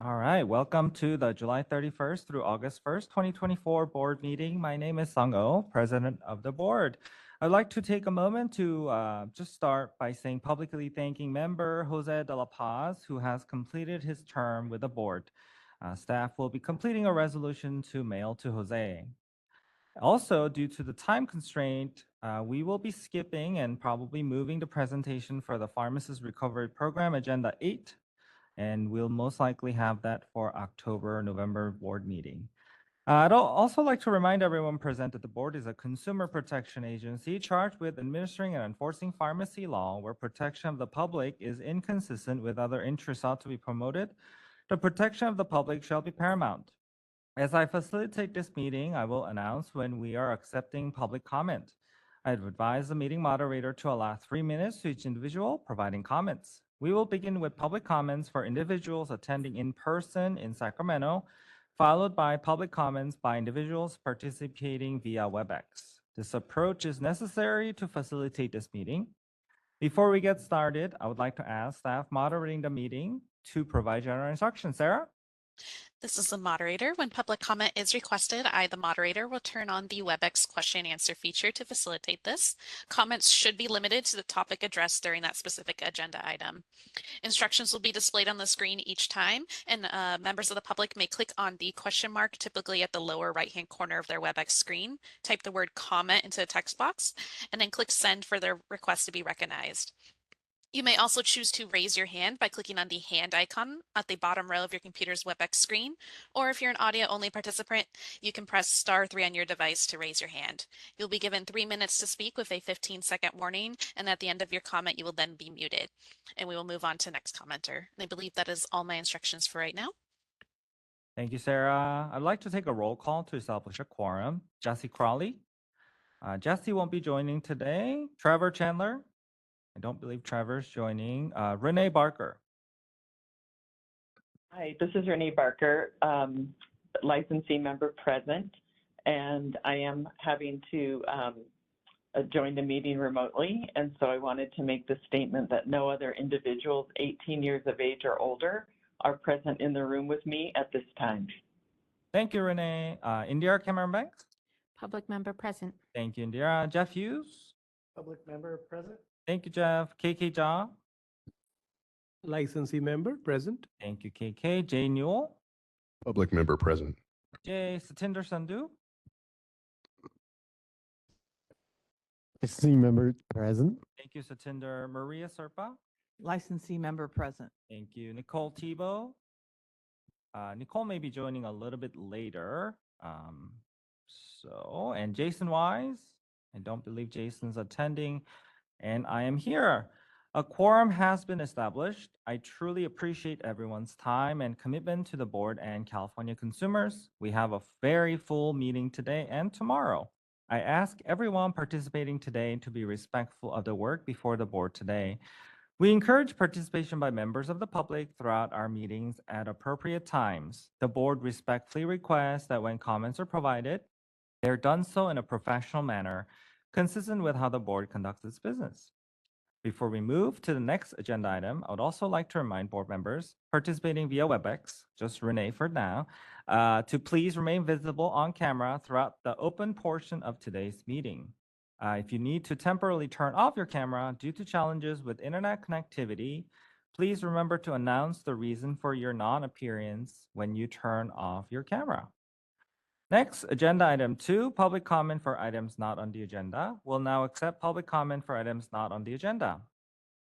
All right, welcome to the July 31st through August 1st, 2024 board meeting. My name is Sung Oh, president of the board. I'd like to take a moment to just start by saying publicly thanking member Jose de la Paz, who has completed his term with the board. Staff will be completing a resolution to mail to Jose. Also, due to the time constraint, we will be skipping and probably moving the presentation for the Pharmacist Recovery Program Agenda 8, and we'll most likely have that for October, November board meeting. I'd also like to remind everyone present that the board is a consumer protection agency charged with administering and enforcing pharmacy law where protection of the public is inconsistent with other interests ought to be promoted. The protection of the public shall be paramount. As I facilitate this meeting, I will announce when we are accepting public comment. I'd advise the meeting moderator to allow 3 minutes to each individual providing comments. We will begin with public comments for individuals attending in person in Sacramento, followed by public comments by individuals participating via WebEx. This approach is necessary to facilitate this meeting. Before we get started, I would like to ask staff moderating the meeting to provide general instructions. Sarah? This is the moderator. When public comment is requested, I, the moderator, will turn on the WebEx question and answer feature to facilitate this. Comments should be limited to the topic addressed during that specific agenda item. Instructions will be displayed on the screen each time, and members of the public may click on the question mark, typically at the lower right-hand corner of their WebEx screen, type the word comment into the text box, and then click send for their request to be recognized. You may also choose to raise your hand by clicking on the hand icon at the bottom row of your computer's WebEx screen, or if you're an audio-only participant, you can press *3 on your device to raise your hand. You'll be given 3 minutes to speak with a 15-second warning, and at the end of your comment, you will then be muted. And we will move on to next commenter. And I believe that is all my instructions for right now. Thank you, Sarah. I'd like to take a roll call to establish a quorum. Jesse Crawley. Jesse won't be joining today. Trevor Chandler. I don't believe Trevor's joining. Renee Barker. Hi, this is Renee Barker, licensee member present, and I am having to join the meeting remotely, and so I wanted to make the statement that no other individuals 18 years of age or older are present in the room with me at this time. Thank you, Renee. Indira Cameron Banks. Public member present. Thank you, Indira. Jeff Hughes. Public member present. Thank you, Jeff. KK Jha. Licensee member present. Thank you, KK. Jay Newell. Public member present. Jay Satinder Sandhu. Licensee member present. Thank you, Satinder. Maria Serpa. Licensee member present. Thank you. Nicole Tebow. Nicole may be joining a little bit later. And Jason Wise. I don't believe Jason's attending. And I am here. A quorum has been established. I truly appreciate everyone's time and commitment to the board and California consumers. We have a very full meeting today and tomorrow. I ask everyone participating today to be respectful of the work before the board today. We encourage participation by members of the public throughout our meetings at appropriate times. The board respectfully requests that when comments are provided, they're done so in a professional manner, consistent with how the board conducts its business. Before we move to the next agenda item, I would also like to remind board members participating via WebEx, just Renee for now, to please remain visible on camera throughout the open portion of today's meeting. If you need to temporarily turn off your camera due to challenges with internet connectivity, please remember to announce the reason for your non-appearance when you turn off your camera. Next, agenda item 2, public comment for items not on the agenda. We'll now accept public comment for items not on the agenda.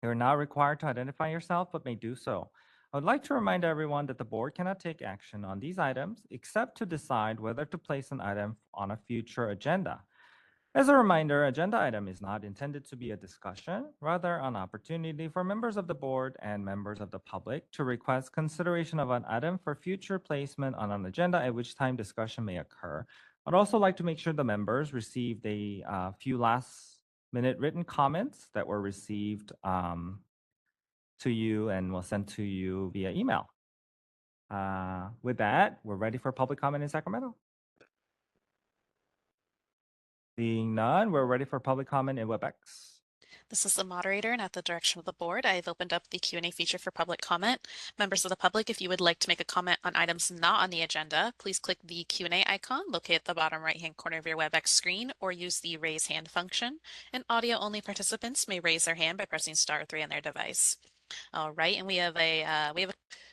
You are not required to identify yourself, but may do so. I would like to remind everyone that the board cannot take action on these items except to decide whether to place an item on a future agenda. As a reminder, agenda item is not intended to be a discussion, rather an opportunity for members of the board and members of the public to request consideration of an item for future placement on an agenda, at which time discussion may occur. I'd also like to make sure the members received a few last-minute written comments that were received to you and will send to you via email. With that, we're ready for public comment in Sacramento. Seeing none, we're ready for public comment in WebEx. This is the moderator, and at the direction of the board, I have opened up the Q&A feature for public comment. Members of the public, if you would like to make a comment on items not on the agenda, please click the Q&A icon located at the bottom right-hand corner of your WebEx screen or use the raise hand function. And audio-only participants may raise their hand by pressing *3 on their device. All right, and we have a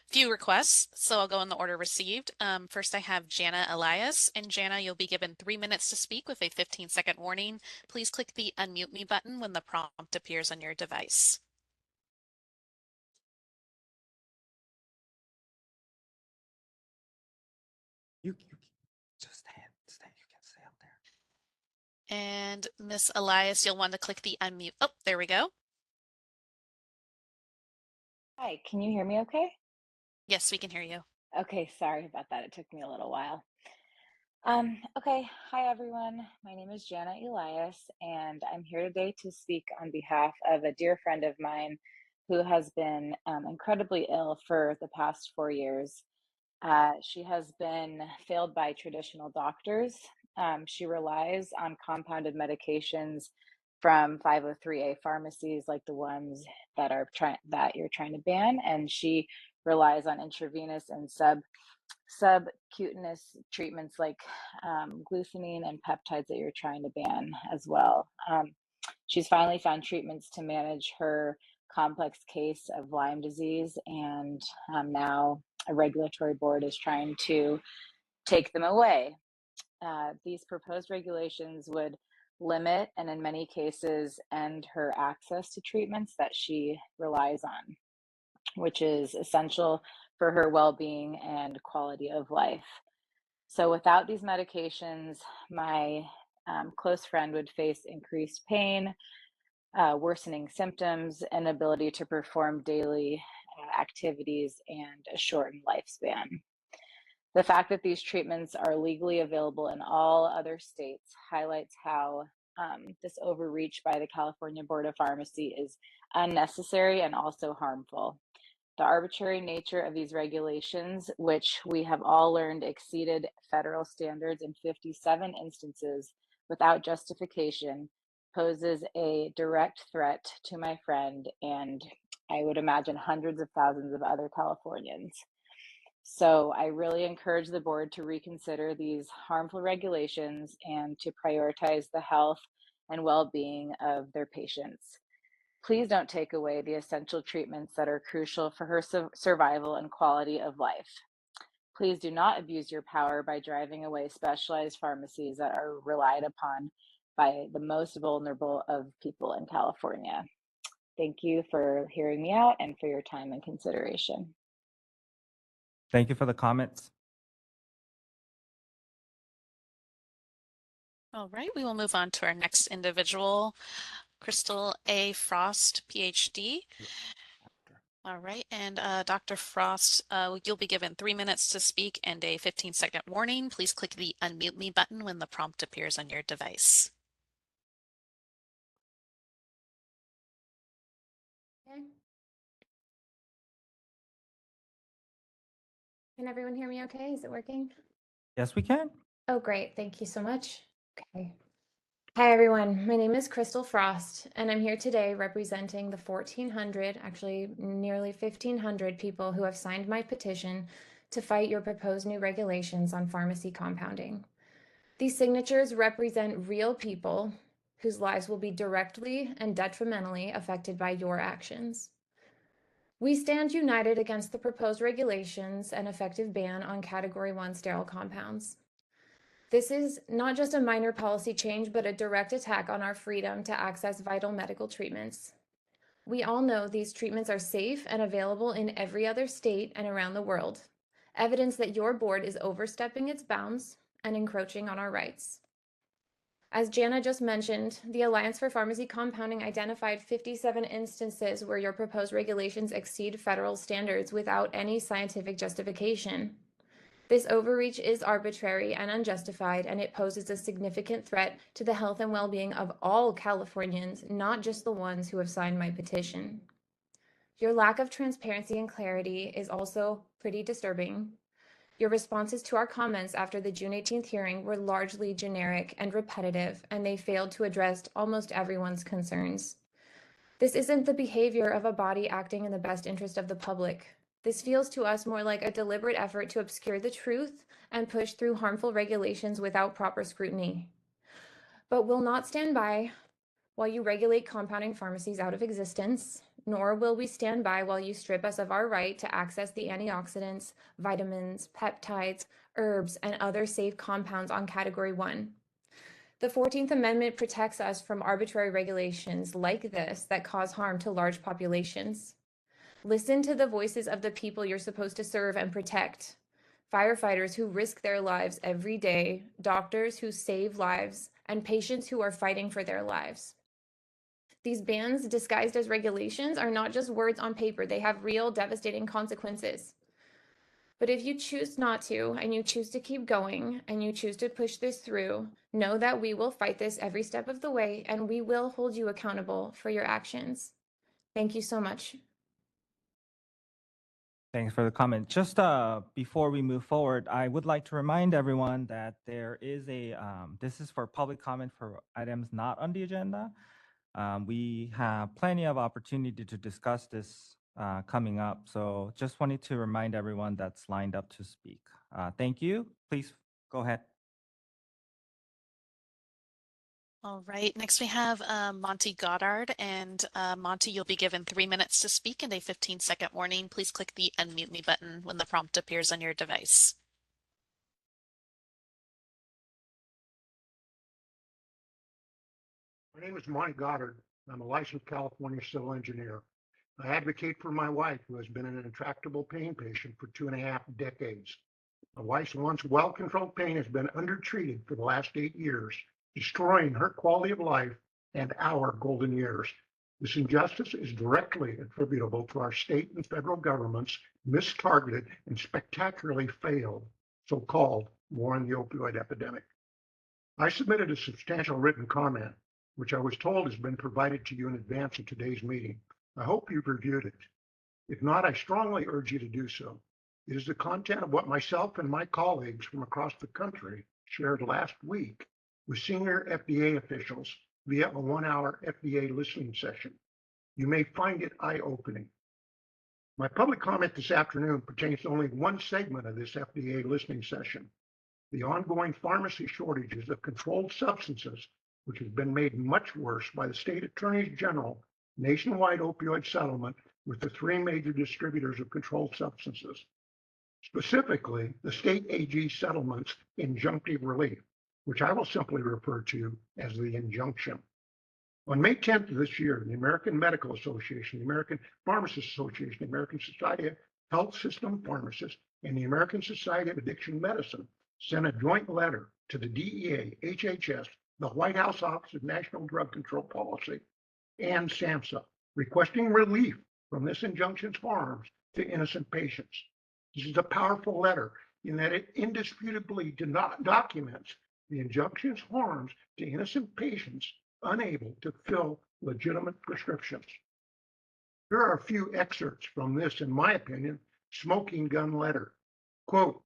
few requests, so I'll go in the order received. First, I have Jana Elias, and Jana, you'll be given 3 minutes to speak with a 15-second warning. Please click the unmute me button when the prompt appears on your device. You just stay. You can stay up there. And Miss Elias, you'll want to click the unmute. Oh, there we go. Hi, can you hear me okay? Yes, we can hear you. Okay, sorry about that. It took me a little while. Okay, hi everyone. My name is Jana Elias, and I'm here today to speak on behalf of a dear friend of mine who has been incredibly ill for the past 4 years. She has been failed by traditional doctors. She relies on compounded medications from 503A pharmacies like the ones that you're trying to ban, and she relies on intravenous and subcutaneous treatments like glutamine and peptides that you're trying to ban as well. She's finally found treatments to manage her complex case of Lyme disease, and now a regulatory board is trying to take them away. These proposed regulations would limit and in many cases end her access to treatments that she relies on, which is essential for her well-being and quality of life. So without these medications, my close friend would face increased pain, worsening symptoms, inability to perform daily activities, and a shortened lifespan. The fact that these treatments are legally available in all other states highlights how this overreach by the California Board of Pharmacy is unnecessary and also harmful. The arbitrary nature of these regulations, which we have all learned exceeded federal standards in 57 instances without justification, poses a direct threat to my friend and I would imagine hundreds of thousands of other Californians. So I really encourage the board to reconsider these harmful regulations and to prioritize the health and well-being of their patients. Please don't take away the essential treatments that are crucial for her survival and quality of life. Please do not abuse your power by driving away specialized pharmacies that are relied upon by the most vulnerable of people in California. Thank you for hearing me out and for your time and consideration. Thank you for the comments. All right, we will move on to our next individual, Crystal A. Frost, PhD. All right, and Dr. Frost, you'll be given 3 minutes to speak and a 15-second warning. Please click the unmute me button when the prompt appears on your device. Okay. Can everyone hear me okay? Is it working? Yes, we can. Oh, great. Thank you so much. Okay. Hi, everyone. My name is Crystal Frost, and I'm here today representing the 1,400, actually nearly 1,500 people who have signed my petition to fight your proposed new regulations on pharmacy compounding. These signatures represent real people whose lives will be directly and detrimentally affected by your actions. We stand united against the proposed regulations and effective ban on Category 1 sterile compounds. This is not just a minor policy change, but a direct attack on our freedom to access vital medical treatments. We all know these treatments are safe and available in every other state and around the world, evidence that your board is overstepping its bounds and encroaching on our rights. As Jana just mentioned, the Alliance for Pharmacy Compounding identified 57 instances where your proposed regulations exceed federal standards without any scientific justification. This overreach is arbitrary and unjustified, and it poses a significant threat to the health and well-being of all Californians, not just the ones who have signed my petition. Your lack of transparency and clarity is also pretty disturbing. Your responses to our comments after the June 18th hearing were largely generic and repetitive, and they failed to address almost everyone's concerns. This isn't the behavior of a body acting in the best interest of the public. This feels to us more like a deliberate effort to obscure the truth and push through harmful regulations without proper scrutiny. But we'll not stand by while you regulate compounding pharmacies out of existence, nor will we stand by while you strip us of our right to access the antioxidants, vitamins, peptides, herbs, and other safe compounds on Category 1. The 14th Amendment protects us from arbitrary regulations like this that cause harm to large populations. Listen to the voices of the people you're supposed to serve and protect. Firefighters who risk their lives every day, doctors who save lives, and patients who are fighting for their lives. These bans, disguised as regulations, are not just words on paper. They have real, devastating consequences. But if you choose not to, and you choose to keep going, and you choose to push this through, know that we will fight this every step of the way, and we will hold you accountable for your actions. Thank you so much. Thanks for the comment. Just before we move forward, I would like to remind everyone that there is this is for public comment for items not on the agenda. We have plenty of opportunity to discuss this coming up. So just wanted to remind everyone that's lined up to speak. Thank you. Please go ahead. All right, next we have Monty Goddard, and Monty, you'll be given 3 minutes to speak and a 15-second warning. Please click the unmute me button when the prompt appears on your device. My name is Monty Goddard. I'm a licensed California civil engineer. I advocate for my wife, who has been an intractable pain patient for 2.5 decades. My wife's once well-controlled pain has been undertreated for the last 8 years, destroying her quality of life and our golden years. This injustice is directly attributable to our state and federal government's mistargeted and spectacularly failed so-called war on the opioid epidemic. I submitted a substantial written comment, which I was told has been provided to you in advance of today's meeting. I hope you've reviewed it. If not, I strongly urge you to do so. It is the content of what myself and my colleagues from across the country shared last week with senior FDA officials via a 1-hour FDA listening session. You may find it eye-opening. My public comment this afternoon pertains to only one segment of this FDA listening session: the ongoing pharmacy shortages of controlled substances, which has been made much worse by the state attorneys general nationwide opioid settlement with the 3 major distributors of controlled substances. Specifically, the state AG settlement's injunctive relief, which I will simply refer to as the injunction. On May 10th of this year, the American Medical Association, the American Pharmacists Association, the American Society of Health System Pharmacists, and the American Society of Addiction Medicine sent a joint letter to the DEA, HHS, the White House Office of National Drug Control Policy, and SAMHSA, requesting relief from this injunction's harms to innocent patients. This is a powerful letter in that it indisputably documents the injunction's harms to innocent patients unable to fill legitimate prescriptions. Here are a few excerpts from this, in my opinion, smoking gun letter. Quote,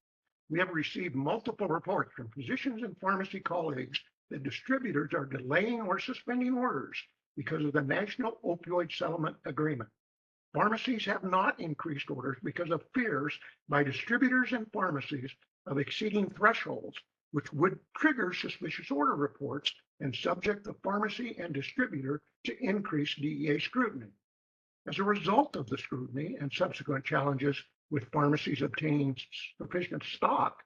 "We have received multiple reports from physicians and pharmacy colleagues that distributors are delaying or suspending orders because of the National Opioid Settlement Agreement. Pharmacies have not increased orders because of fears by distributors and pharmacies of exceeding thresholds, which would trigger suspicious order reports and subject the pharmacy and distributor to increased DEA scrutiny. As a result of the scrutiny and subsequent challenges with pharmacies obtaining sufficient stock,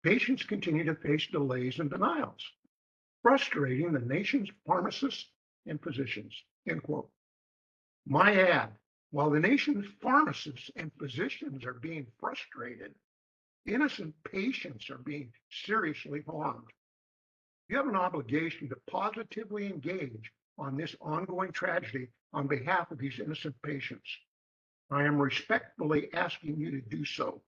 patients continue to face delays and denials, frustrating the nation's pharmacists and physicians," end quote. My ad, while the nation's pharmacists and physicians are being frustrated, innocent patients are being seriously harmed. You have an obligation to positively engage on this ongoing tragedy on behalf of these innocent patients. I am respectfully asking you to do so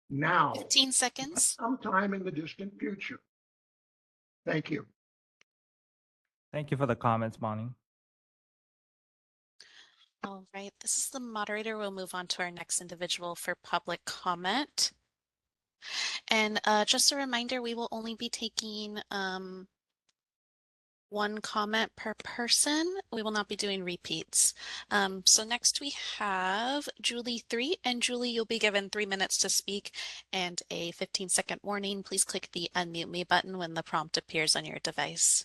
now, 15 seconds. sometime in the distant future. Thank you. Thank you for the comments, Bonnie. All right, this is the moderator. We'll move on to our next individual for public comment. And just a reminder, we will only be taking One comment per person. We will not be doing repeats. So next we have Julie 3, and Julie, you'll be given 3 minutes to speak and a 15-second warning. Please click the unmute me button when the prompt appears on your device.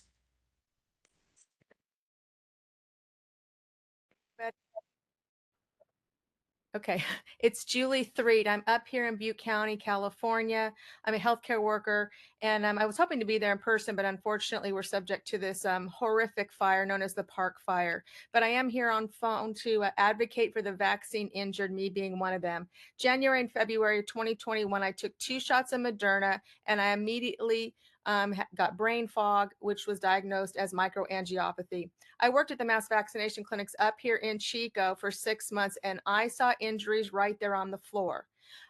Okay, it's Julie Threed. I'm up here in Butte County, California. I'm a healthcare worker, and I was hoping to be there in person, but unfortunately, we're subject to this horrific fire known as the Park Fire. But I am here on phone to advocate for the vaccine injured, me being one of them. January and February of 2021, I took 2 shots of Moderna, and I immediately got brain fog, which was diagnosed as microangiopathy. I worked at the mass vaccination clinics up here in Chico for 6 months, and I saw injuries right there on the floor.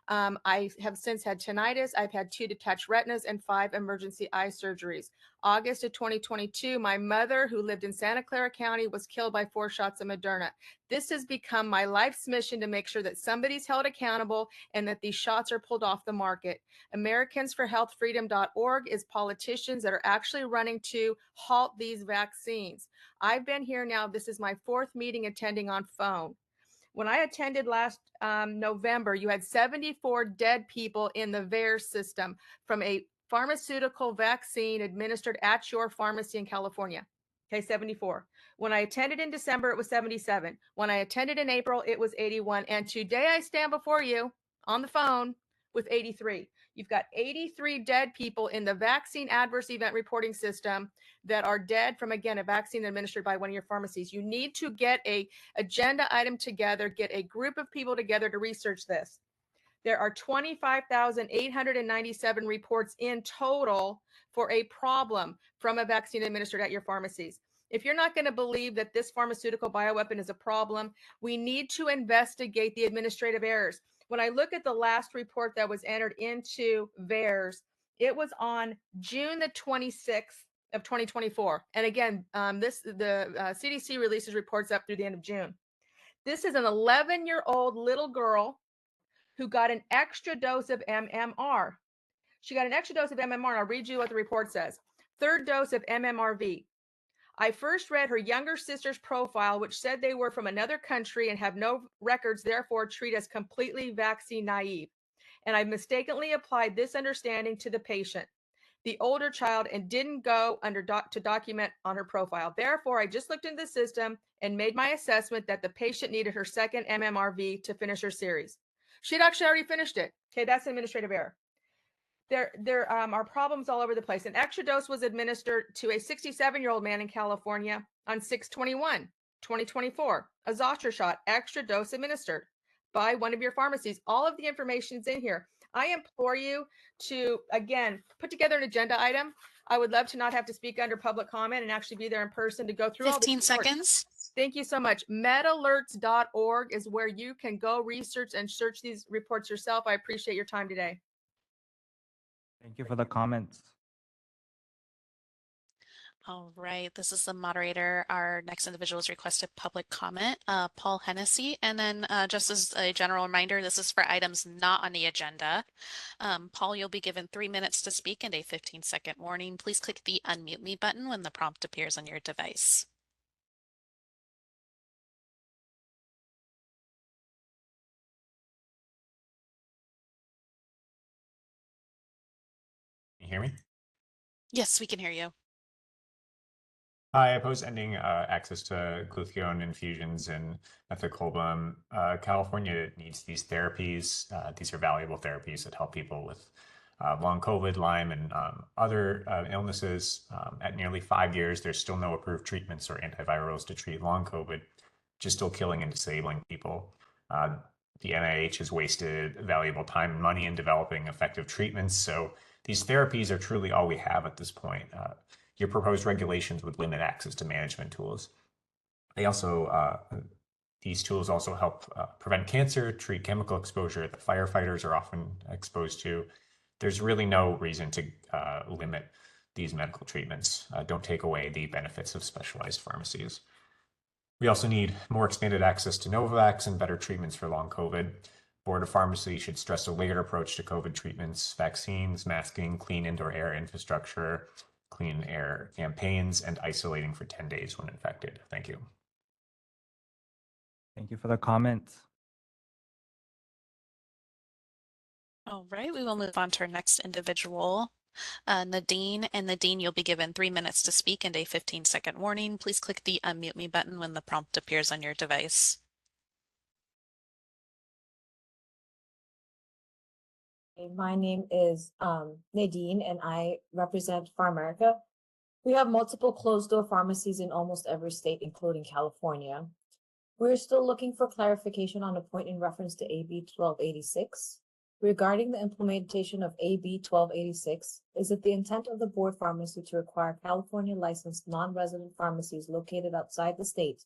I have since had tinnitus. I've had 2 detached retinas and 5 emergency eye surgeries. August of 2022, my mother, who lived in Santa Clara County, was killed by 4 shots of Moderna. This has become my life's mission to make sure that somebody's held accountable and that these shots are pulled off the market. AmericansForHealthFreedom.org is politicians that are actually running to halt these vaccines. I've been here now. This is my 4th meeting attending on phone. When I attended last November, you had 74 dead people in the VAERS system from a pharmaceutical vaccine administered at your pharmacy in California. Okay, 74. When I attended in December, it was 77. When I attended in April, it was 81. And today I stand before you on the phone with 83. You've got 83 dead people in the vaccine adverse event reporting system that are dead from, again, a vaccine administered by one of your pharmacies. You need to get a agenda item together, get a group of people together to research this. There are 25,897 reports in total for a problem from a vaccine administered at your pharmacies. If you're not going to believe that this pharmaceutical bioweapon is a problem, we need to investigate the administrative errors. When I look at the last report that was entered into VAERS, it was on June the 26th of 2024. And again, the CDC releases reports up through the end of June. This is an 11-year-old little girl who got an extra dose of MMR. She got an extra dose of MMR, and I'll read you what the report says. 3rd dose of MMRV. I first read her younger sister's profile, which said they were from another country and have no records, therefore treat as completely vaccine naive. And I mistakenly applied this understanding to the patient, the older child, and didn't go to document on her profile. Therefore, I just looked into the system and made my assessment that the patient needed her 2nd MMRV to finish her series. She'd actually already finished it. Okay, that's administrative error. There are problems all over the place. An extra dose was administered to a 67-year-old man in California on 6/21/2024. A zoster shot, extra dose administered by one of your pharmacies. All of the information's in here. I implore you to, again, put together an agenda item. I would love to not have to speak under public comment and actually be there in person to go through all 15 seconds. Thank you so much. Metalerts.org is where you can go research and search these reports yourself. I appreciate your time today. Thank you for the comments. All right, this is the moderator. Our next individual has requested public comment, Paul Hennessy. And then just as a general reminder, this is for items not on the agenda. Paul, you'll be given 3 minutes to speak and a 15-second warning. Please click the unmute me button when the prompt appears on your device. Can you hear me? Yes, we can hear you. I oppose ending access to glucagon infusions and methacolbum. California needs these therapies. These are valuable therapies that help people with long COVID, Lyme, and other illnesses. At nearly 5 years, there's still no approved treatments or antivirals to treat long COVID, just still killing and disabling people. The NIH has wasted valuable time and money in developing effective treatments. So these therapies are truly all we have at this point. Your proposed regulations would limit access to management tools. They also, these tools also help prevent cancer, treat chemical exposure that firefighters are often exposed to. There's really no reason to limit these medical treatments. Don't take away the benefits of specialized pharmacies. We also need more expanded access to Novavax and better treatments for long COVID. Board of Pharmacy should stress a layered approach to COVID treatments, vaccines, masking, clean indoor air infrastructure, clean air campaigns, and isolating for 10 days when infected. Thank you. Thank you for the comment. All right, we will move on to our next individual, Nadine. And Nadine, you'll be given 3 minutes to speak and a 15-second warning. Please click the unmute me button when the prompt appears on your device. My name is Nadine, and I represent PharMerica. We have multiple closed-door pharmacies in almost every state, including California. We're still looking for clarification on a point in reference to AB 1286. Regarding the implementation of AB 1286, is it the intent of the board pharmacy to require California licensed non-resident pharmacies located outside the state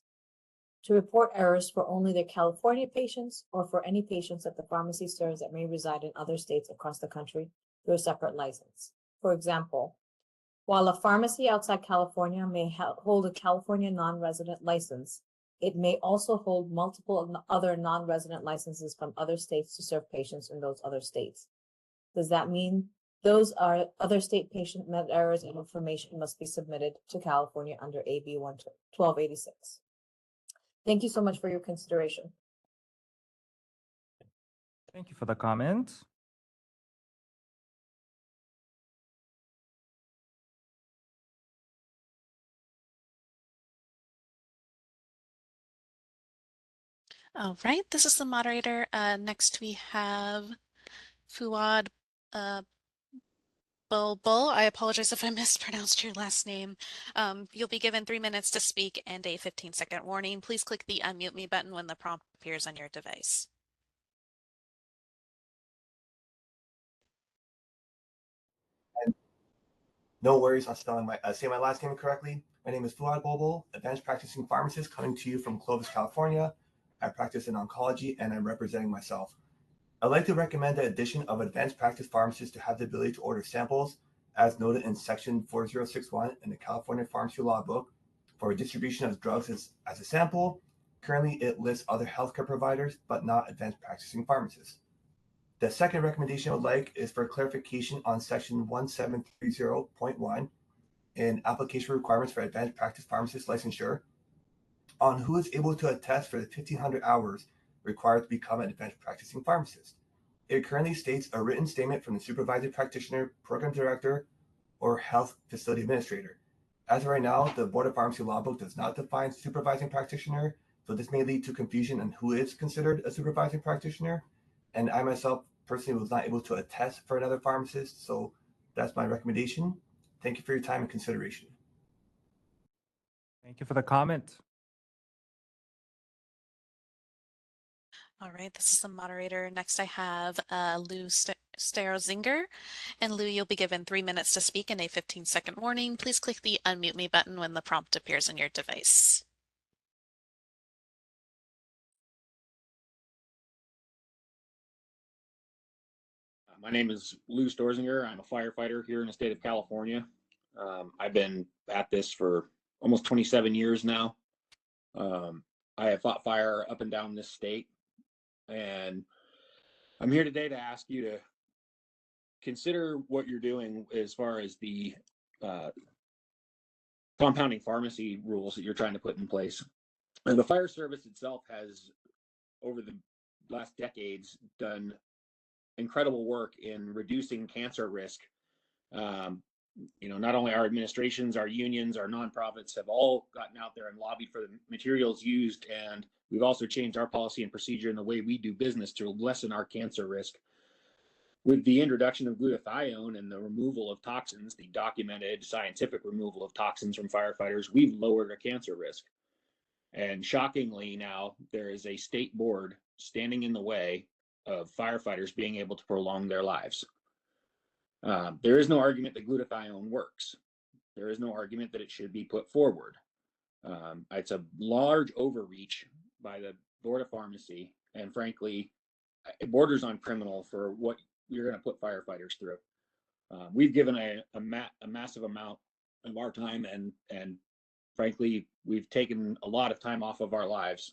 to report errors for only their California patients or for any patients that the pharmacy serves that may reside in other states across the country through a separate license? For example, while a pharmacy outside California may hold a California non-resident license, it may also hold multiple other non-resident licenses from other states to serve patients in those other states. Does that mean those are other state patient med errors and information must be submitted to California under AB 1286? Thank you so much for your consideration. Thank you for the comment. All right, this is the moderator. Next we have Fuad Bulbul. I apologize if I mispronounced your last name. You'll be given 3 minutes to speak and a 15-second warning. Please click the unmute me button when the prompt appears on your device. No worries on spelling say my last name correctly. My name is Fuad Bulbul, advanced practicing pharmacist coming to you from Clovis, California. I practice in oncology and I'm representing myself. I'd like to recommend the addition of advanced practice pharmacists to have the ability to order samples, as noted in Section 4061 in the California Pharmacy Law Book, for distribution of drugs as a sample. Currently, it lists other healthcare providers, but not advanced practicing pharmacists. The second recommendation I would like is for clarification on Section 1730.1 in application requirements for advanced practice pharmacist licensure on who is able to attest for the 1,500 hours required to become an advanced practicing pharmacist. It currently states a written statement from the supervising practitioner, program director, or health facility administrator. As of right now, the Board of Pharmacy Law Book does not define supervising practitioner, so this may lead to confusion on who is considered a supervising practitioner. And I myself personally was not able to attest for another pharmacist, so that's my recommendation. Thank you for your time and consideration. Thank you for the comment. All right, this is the moderator. Next I have Lou Sterzinger. And Lou, you'll be given 3 minutes to speak and a 15-second warning. Please click the unmute me button when the prompt appears on your device. My name is Lou Storzinger. I'm a firefighter here in the state of California. I've been at this for almost 27 years now. I have fought fire up and down this state. And I'm here today to ask you to consider what you're doing as far as the compounding pharmacy rules that you're trying to put in place. And the fire service itself has, over the last decades, done incredible work in reducing cancer risk. Not only our administrations, our unions, our nonprofits have all gotten out there and lobbied for the materials used, and we've also changed our policy and procedure in the way we do business to lessen our cancer risk. With the introduction of glutathione and the removal of toxins, the documented scientific removal of toxins from firefighters, we've lowered our cancer risk. And shockingly now, there is a state board standing in the way of firefighters being able to prolong their lives. There is no argument that glutathione works. There is no argument that it should be put forward. It's a large overreach by the Board of Pharmacy, and frankly, it borders on criminal for what you're going to put firefighters through. We've given a massive amount of our time, and frankly, we've taken a lot of time off of our lives,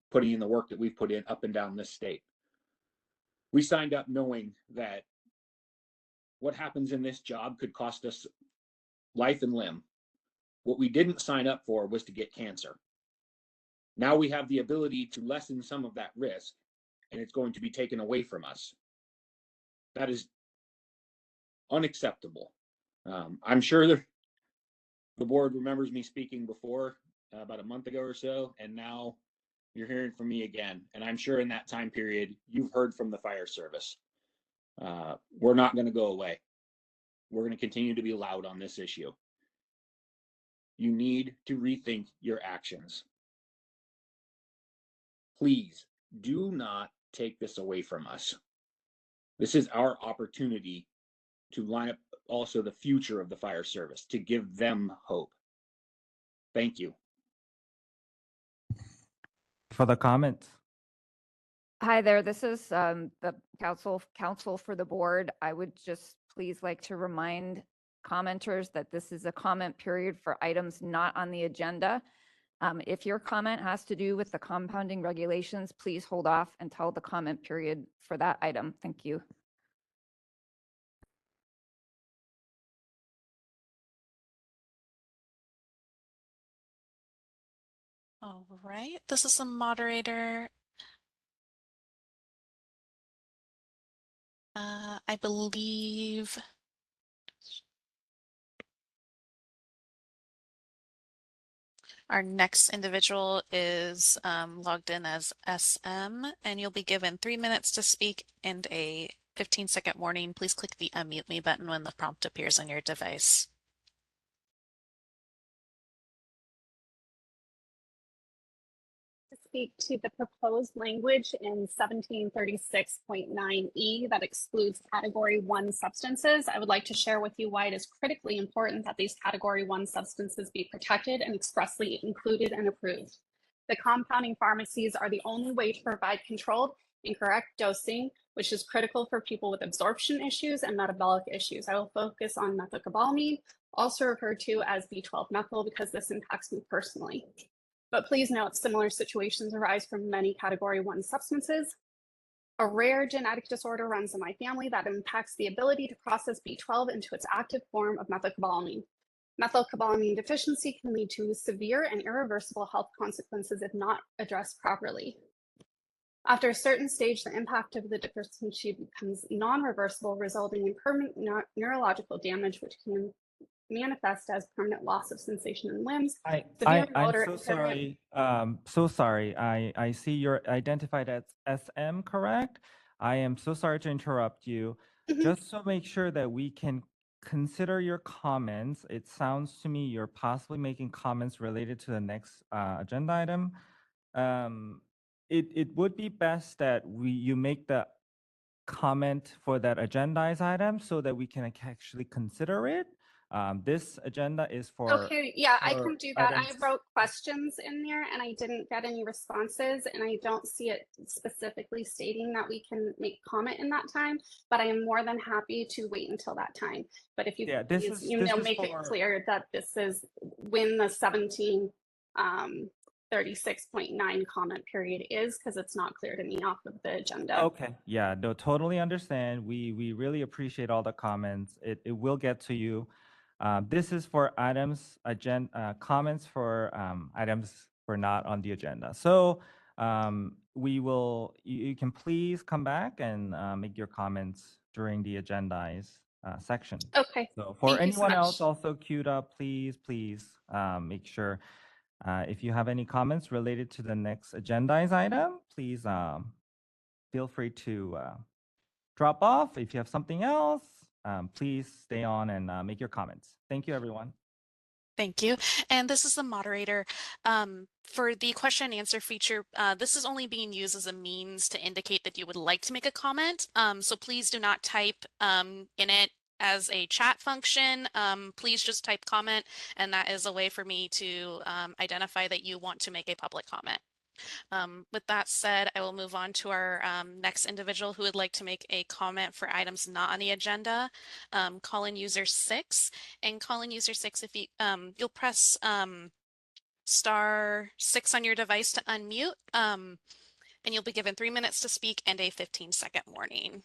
putting in the work that we've put in up and down this state. We signed up knowing that what happens in this job could cost us life and limb. What we didn't sign up for was to get cancer. Now we have the ability to lessen some of that risk, and it's going to be taken away from us. That is unacceptable. I'm sure the board remembers me speaking before, about a month ago or so, and now you're hearing from me again. And I'm sure in that time period, you've heard from the fire service. We're not going to go away. We're going to continue to be loud on this issue. You need to rethink your actions. Please do not take this away from us. This is our opportunity to line up also the future of the fire service, to give them hope. Thank you. For the comments. Hi there, this is the counsel for the board. I would just please like to remind commenters that this is a comment period for items not on the agenda. If your comment has to do with the compounding regulations, please hold off until the comment period for that item. Thank you. All right, this is the moderator. I believe our next individual is logged in as SM, and you'll be given 3 minutes to speak and a 15-second warning. Please click the unmute me button when the prompt appears on your device. Speak to the proposed language in 1736.9E that excludes Category 1 substances. I would like to share with you why it is critically important that these Category 1 substances be protected and expressly included and approved. The compounding pharmacies are the only way to provide controlled and correct dosing, which is critical for people with absorption issues and metabolic issues. I will focus on methylcobalamin, also referred to as B12 methyl, because this impacts me personally. But please note, similar situations arise from many Category 1 substances. A rare genetic disorder runs in my family that impacts the ability to process B12 into its active form of methylcobalamin. Methylcobalamin deficiency can lead to severe and irreversible health consequences if not addressed properly. After a certain stage, the impact of the deficiency becomes non-reversible, resulting in permanent neurological damage, which can manifest as permanent loss of sensation in limbs. I'm motor so impairment. sorry. So sorry. I see you're identified as SM, correct? I am so sorry to interrupt you. Just to make sure that we can consider your comments, it sounds to me you're possibly making comments related to the next agenda item. It would be best that you make the comment for that agendized item so that we can actually consider it. This agenda is for Okay, yeah, I can do that. I items. wrote questions in there and I didn't get any responses, and I don't see it specifically stating that we can make comment in that time, but I am more than happy to wait until that time. But if you this please, is make it for clear that this is when the 1736.9 comment period is, because it's not clear to me off of the agenda. Okay, yeah, no, totally understand. We really appreciate all the comments. It will get to you. This is for items comments for items for not on the agenda. So you can please come back and make your comments during the agendized section. Okay. So for Thank you so anyone else much. also queued up, please make sure if you have any comments related to the next agendized item, please feel free to drop off. If you have something else, please stay on and make your comments. Thank you, everyone. Thank you. And this is the moderator. For the question and answer feature, this is only being used as a means to indicate that you would like to make a comment. So please do not type in it as a chat function. Please just type comment, and that is a way for me to identify that you want to make a public comment. With that said, I will move on to our next individual who would like to make a comment for items not on the agenda. Call-in user 6, and call-in user 6, if you you'll press *6 on your device to unmute, and you'll be given 3 minutes to speak and a 15-second warning.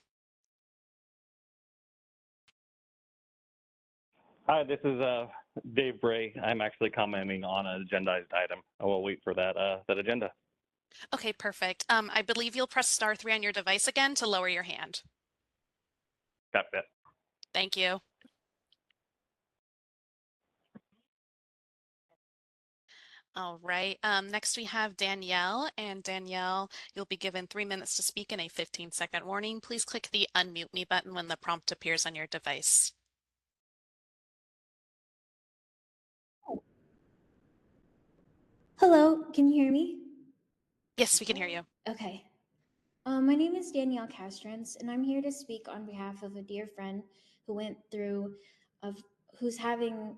Hi, this is Dave Bray. I'm actually commenting on an agendized item. I will wait for that agenda. Okay, perfect. I believe you'll press *3 on your device again to lower your hand. Got that. Thank you. All right. Next we have Danielle, and Danielle, you'll be given 3 minutes to speak and a 15-second warning. Please click the unmute me button when the prompt appears on your device. Hello, can you hear me? Yes, we can hear you. Okay. My name is Danielle Castrans, and I'm here to speak on behalf of a dear friend who went through, who's fighting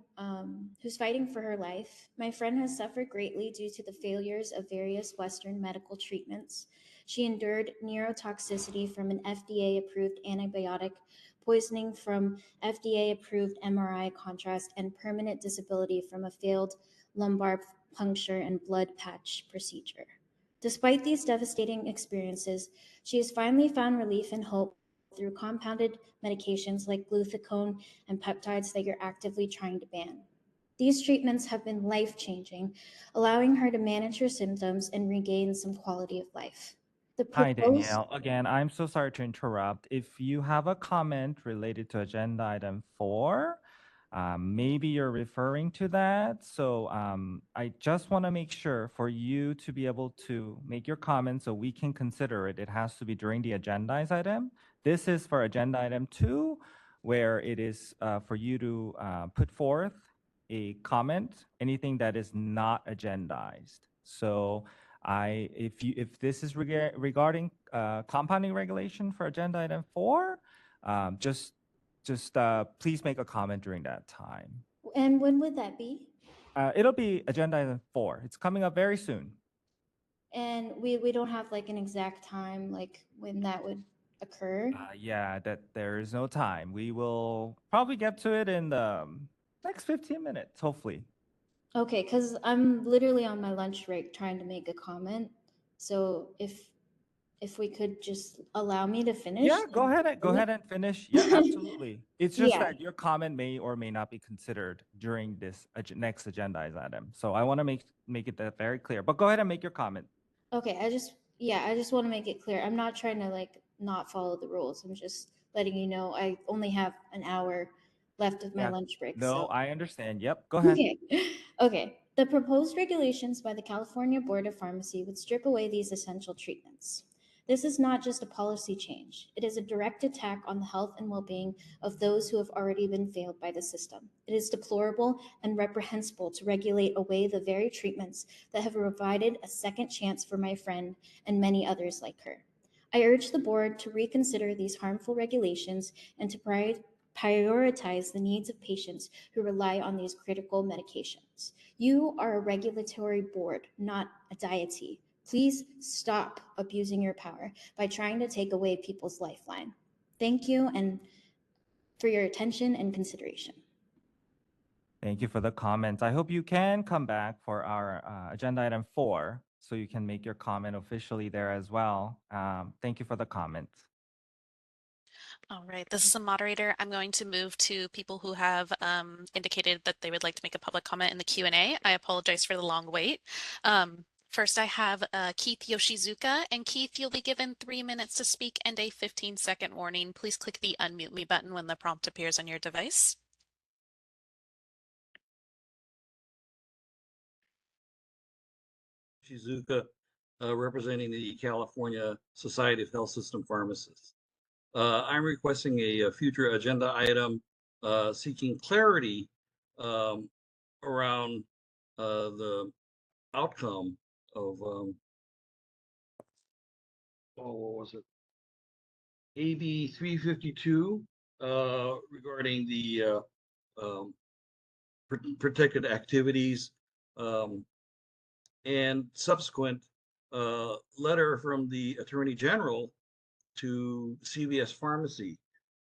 for her life. My friend has suffered greatly due to the failures of various Western medical treatments. She endured neurotoxicity from an FDA-approved antibiotic, poisoning from FDA-approved MRI contrast, and permanent disability from a failed lumbar puncture and blood patch procedure. Despite these devastating experiences, she has finally found relief and hope through compounded medications like glucagon and peptides that you're actively trying to ban. These treatments have been life-changing, allowing her to manage her symptoms and regain some quality of life. The Hi, proposed Danielle. Again, I'm so sorry to interrupt. If you have a comment related to agenda item 4, maybe you're referring to that. So I just want to make sure for you to be able to make your comment so we can consider it. It has to be during the agendized item. This is for agenda item 2, where it is for you to put forth a comment, anything that is not agendized. So if this is regarding compounding regulation for agenda item 4, just please make a comment during that time. and when would that be? It'll be agenda item 4. It's coming up very soon. And we don't have like an exact time, like when that would occur. Yeah, that there is no time. We will probably get to it in the next 15 minutes, hopefully. Okay, because I'm literally on my lunch break trying to make a comment. So if we could just allow me to finish. Yeah, go ahead and finish. Yeah, absolutely. It's just Yeah. that your comment may or may not be considered during this next agendized item. So I want to make it that very clear. But go ahead and make your comment. Okay, I just want to make it clear. I'm not trying to like not follow the rules. I'm just letting you know I only have an hour left of my Yeah. lunch break. No, So I understand. Yep, go ahead. okay. Okay. The proposed regulations by the California Board of Pharmacy would strip away these essential treatments. This is not just a policy change. It is a direct attack on the health and well-being of those who have already been failed by the system. It is deplorable and reprehensible to regulate away the very treatments that have provided a second chance for my friend and many others like her. I urge the board to reconsider these harmful regulations and to prioritize the needs of patients who rely on these critical medications. You are a regulatory board, not a deity. Please stop abusing your power by trying to take away people's lifeline. Thank you and for your attention and consideration. Thank you for the comments. I hope you can come back for our agenda item 4 so you can make your comment officially there as well. Thank you for the comments. All right, this is a moderator. I'm going to move to people who have indicated that they would like to make a public comment in the Q&A. I apologize for the long wait. First, I have Keith Yoshizuka, and Keith, you'll be given 3 minutes to speak and a 15-second warning. Please click the unmute me button when the prompt appears on your device. Shizuka, representing the California Society of Health System Pharmacists. I'm requesting a future agenda item seeking clarity around the outcome of, what was it? AB 352 regarding the protected activities and subsequent letter from the Attorney General to CVS Pharmacy.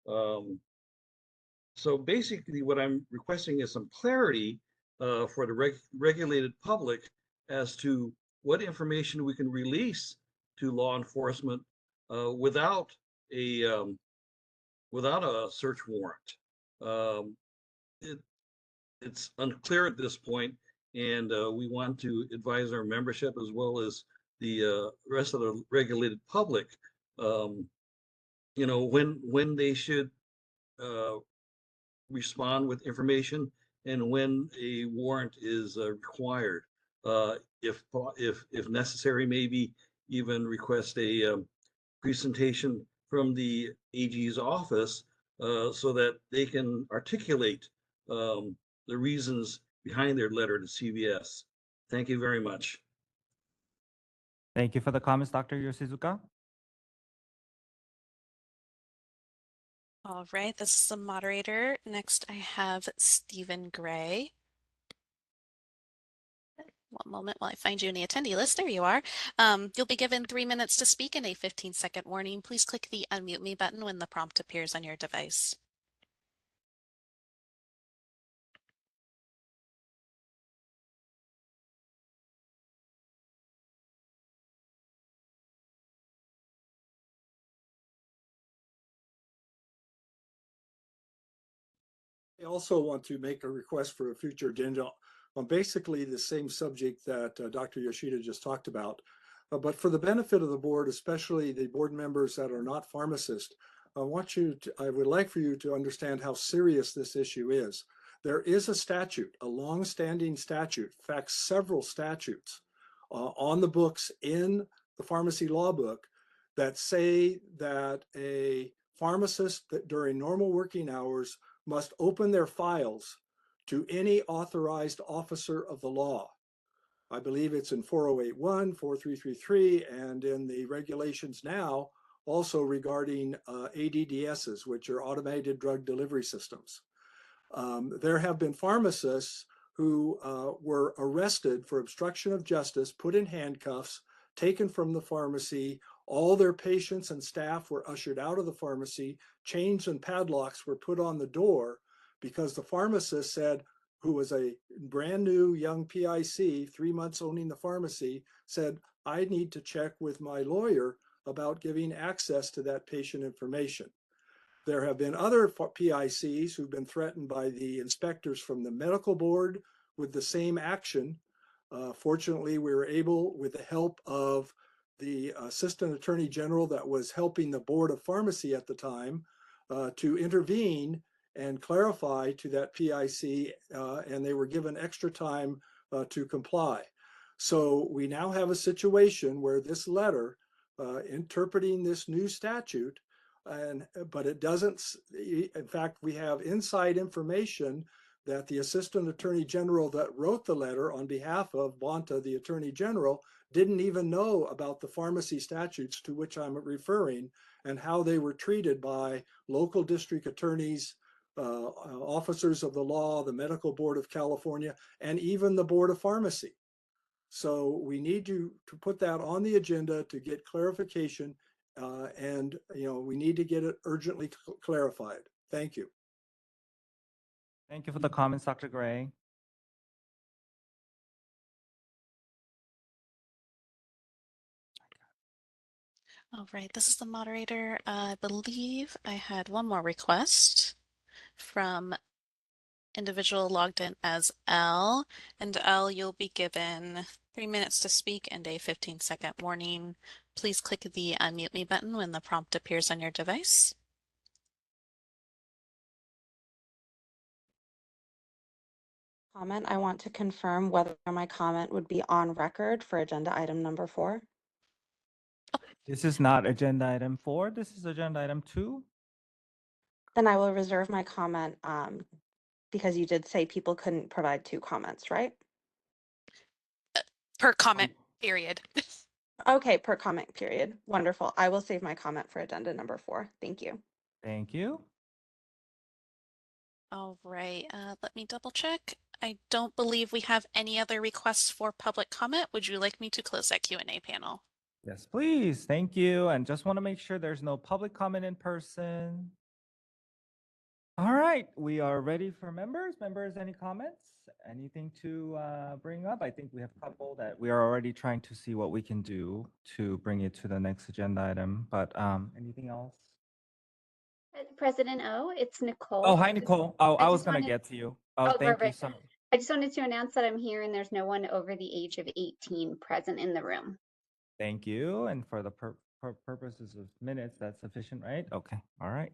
So basically what I'm requesting is some clarity for the regulated public as to what information we can release to law enforcement without a search warrant. it's unclear at this point, and we want to advise our membership as well as the rest of the regulated public, when they should respond with information and when a warrant is required. If necessary, maybe even request a presentation from the AG's office so that they can articulate the reasons behind their letter to CVS. Thank you very much. Thank you for the comments, Dr. Yoshizuka. All right, this is the moderator. Next, I have Stephen Gray. One moment while I find you in the attendee list. There you are. You'll be given 3 minutes to speak and a 15-second warning. Please click the unmute me button when the prompt appears on your device. I also want to make a request for a future agenda on basically the same subject that Dr. Yoshida just talked about. But for the benefit of the board, especially the board members that are not pharmacists, I would like for you to understand how serious this issue is. There is a statute, a long-standing statute, in fact, several statutes on the books in the pharmacy law book that say that a pharmacist that during normal working hours must open their files to any authorized officer of the law. I believe it's in 4081, 4333, and in the regulations now, also regarding ADDSs, which are automated drug delivery systems. There have been pharmacists who were arrested for obstruction of justice, put in handcuffs, taken from the pharmacy. All their patients and staff were ushered out of the pharmacy. Chains and padlocks were put on the door because the pharmacist said, who was a brand new young PIC, 3 months owning the pharmacy, said, I need to check with my lawyer about giving access to that patient information. There have been other PICs who've been threatened by the inspectors from the medical board with the same action. Fortunately, we were able, with the help of the assistant attorney general that was helping the board of pharmacy at the time, to intervene and clarify to that PIC, and they were given extra time to comply. So we now have a situation where this letter interpreting this new statute, but it doesn't, in fact, we have inside information that the assistant attorney general that wrote the letter on behalf of Bonta, the attorney general, didn't even know about the pharmacy statutes to which I'm referring and how they were treated by local district attorneys, officers of the law, the Medical Board of California, and even the Board of Pharmacy. So we need to put that on the agenda to get clarification, and we need to get it urgently clarified. Thank you. Thank you for the comments, Dr. Gray. All right, this is the moderator. I believe I had one more request from individual logged in as L. And L, you'll be given 3 minutes to speak and a 15-second warning. Please click the unmute me button when the prompt appears on your device. Comment. I want to confirm whether my comment would be on record for agenda item number 4. This is not agenda item 4. This is agenda item 2. Then I will reserve my comment because you did say people couldn't provide 2 comments, right? Per comment period. Okay, per comment period. Wonderful. I will save my comment for agenda number 4. Thank you. Thank you. All right, let me double check. I don't believe we have any other requests for public comment. Would you like me to close that Q&A panel? Yes, please. Thank you. And just want to make sure there's no public comment in person. All right, we are ready for members. Members, any comments? Anything to bring up? I think we have a couple that we are already trying to see what we can do to bring it to the next agenda item. But anything else? President O, it's Nicole. Oh, hi, Nicole. Oh, I was going to wanted- get to you. Oh, thank you perfect. so much. I just wanted to announce that I'm here and there's no one over the age of 18 present in the room. Thank you. And for the purposes of minutes, that's sufficient, right? Okay. All right.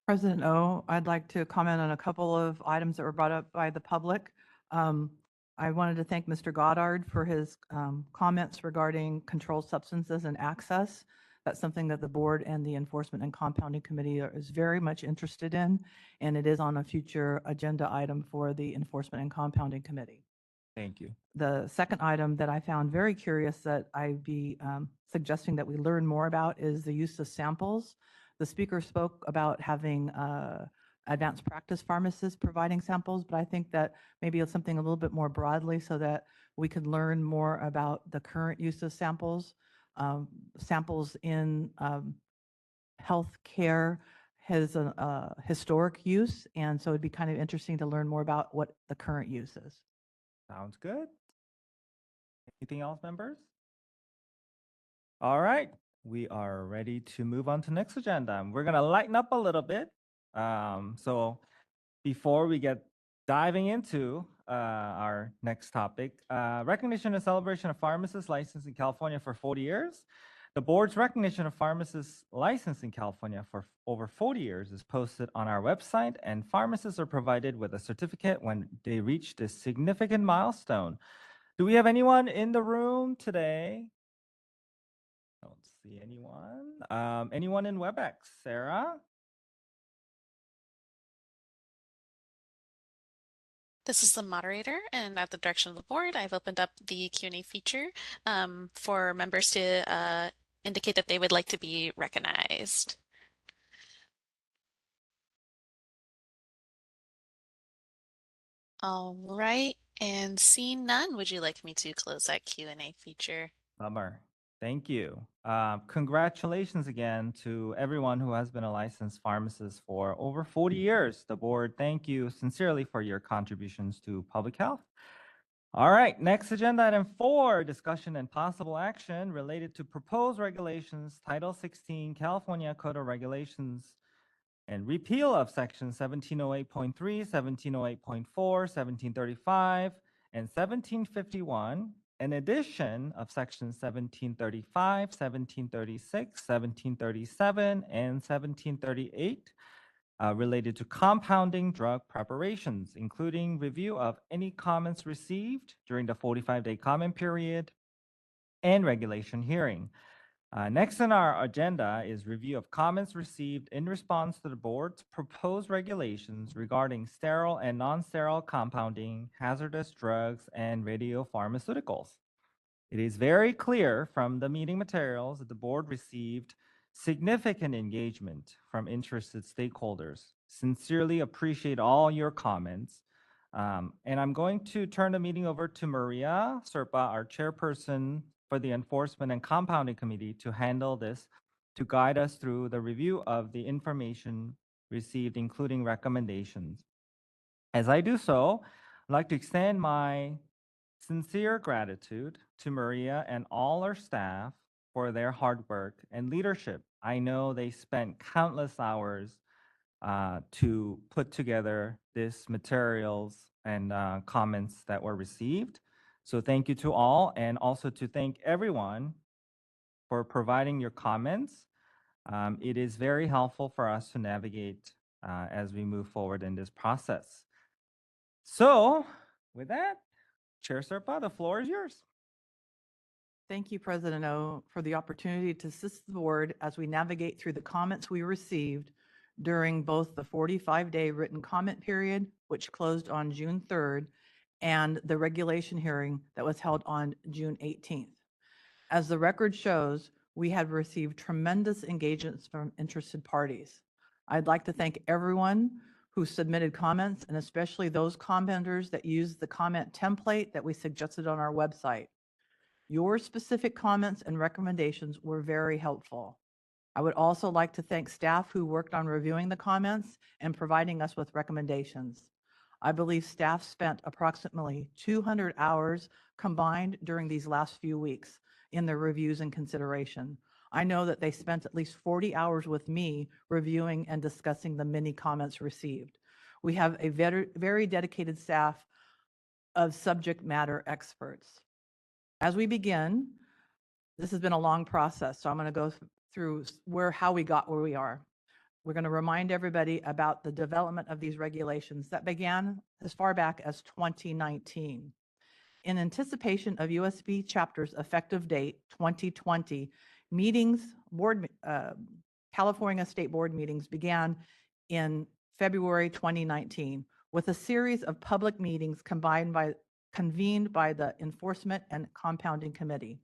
President O, I'd like to comment on a couple of items that were brought up by the public. I wanted to thank Mr. Goddard for his comments regarding controlled substances and access. That's something that the board and the Enforcement and Compounding Committee is very much interested in, and it is on a future agenda item for the Enforcement and Compounding Committee. Thank you. The second item that I found very curious that I'd be suggesting that we learn more about is the use of samples. The speaker spoke about having advanced practice pharmacists providing samples, but I think that maybe it's something a little bit more broadly so that we could learn more about the current use of samples. Samples in healthcare has a historic use, and so it'd be kind of interesting to learn more about what the current use is. Sounds good. Anything else, members? All right. We are ready to move on to next agenda. We're going to lighten up a little bit. So before we get diving into our next topic, recognition and celebration of pharmacists licensed in California for 40 years. The board's recognition of pharmacists licensed in California for over 40 years is posted on our website, and pharmacists are provided with a certificate when they reach this significant milestone. Do we have anyone in the room today? Don't see anyone. Anyone in WebEx? Sarah? This is the moderator, and at the direction of the board, I've opened up the Q&A feature for members to indicate that they would like to be recognized. All right, and seeing none, would you like me to close that Q&A feature? Bummer. Thank you. Congratulations again to everyone who has been a licensed pharmacist for over 40 years. The board, thank you sincerely for your contributions to public health. All right, next agenda item 4, discussion and possible action related to proposed regulations, Title 16, California Code of Regulations, and repeal of section 1708.3, 1708.4, 1735, and 1751, an addition of sections 1735, 1736, 1737, and 1738 related to compounding drug preparations, including review of any comments received during the 45-day comment period and regulation hearing. Next on our agenda is review of comments received in response to the board's proposed regulations regarding sterile and non-sterile compounding, hazardous drugs, and radiopharmaceuticals. It is very clear from the meeting materials that the board received significant engagement from interested stakeholders. Sincerely appreciate all your comments. And I'm going to turn the meeting over to Maria Serpa, our chairperson for the Enforcement and Compounding Committee, to handle this, to guide us through the review of the information received, including recommendations. As I do so, I'd like to extend my sincere gratitude to Maria and all our staff for their hard work and leadership. I know they spent countless hours to put together this materials and comments that were received. So thank you to all, and also to thank everyone for providing your comments. It is very helpful for us to navigate as we move forward in this process. So with that, Chair Serpa, the floor is yours. Thank you, President O, for the opportunity to assist the board as we navigate through the comments we received during both the 45-day written comment period, which closed on June 3rd, and the regulation hearing that was held on June 18th. As the record shows, we have received tremendous engagements from interested parties. I'd like to thank everyone who submitted comments, and especially those commenters that used the comment template that we suggested on our website. Your specific comments and recommendations were very helpful. I would also like to thank staff who worked on reviewing the comments and providing us with recommendations. I believe staff spent approximately 200 hours combined during these last few weeks in their reviews and consideration. I know that they spent at least 40 hours with me reviewing and discussing the many comments received. We have a very dedicated staff of subject matter experts. As we begin, this has been a long process, so I'm going to go through how we got where we are. We're going to remind everybody about the development of these regulations that began as far back as 2019. In anticipation of USB chapter's effective date, 2020, California State Board meetings began in February 2019 with a series of public meetings convened by the Enforcement and Compounding Committee.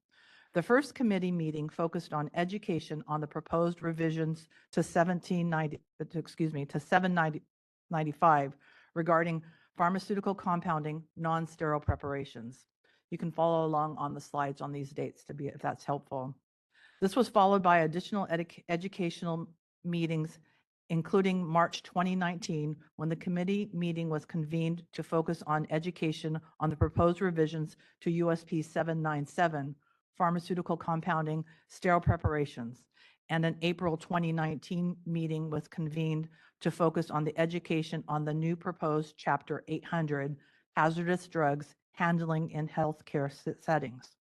The first committee meeting focused on education on the proposed revisions to 795 regarding pharmaceutical compounding, non-sterile preparations. You can follow along on the slides on these dates if that's helpful. This was followed by additional educational meetings, including March 2019, when the committee meeting was convened to focus on education on the proposed revisions to USP 797, pharmaceutical compounding, sterile preparations, and an April 2019 meeting was convened to focus on the education on the new proposed Chapter 800, hazardous drugs handling in healthcare settings.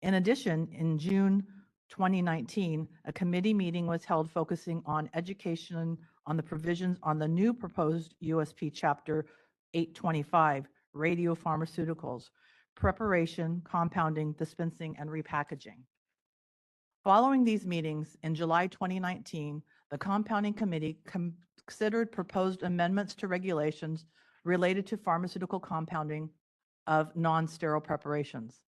In addition, in June 2019, a committee meeting was held focusing on education on the provisions on the new proposed USP Chapter 825, radiopharmaceuticals, preparation, compounding, dispensing, and repackaging. Following these meetings, in July 2019, the Compounding Committee considered proposed amendments to regulations related to pharmaceutical compounding of non-sterile preparations.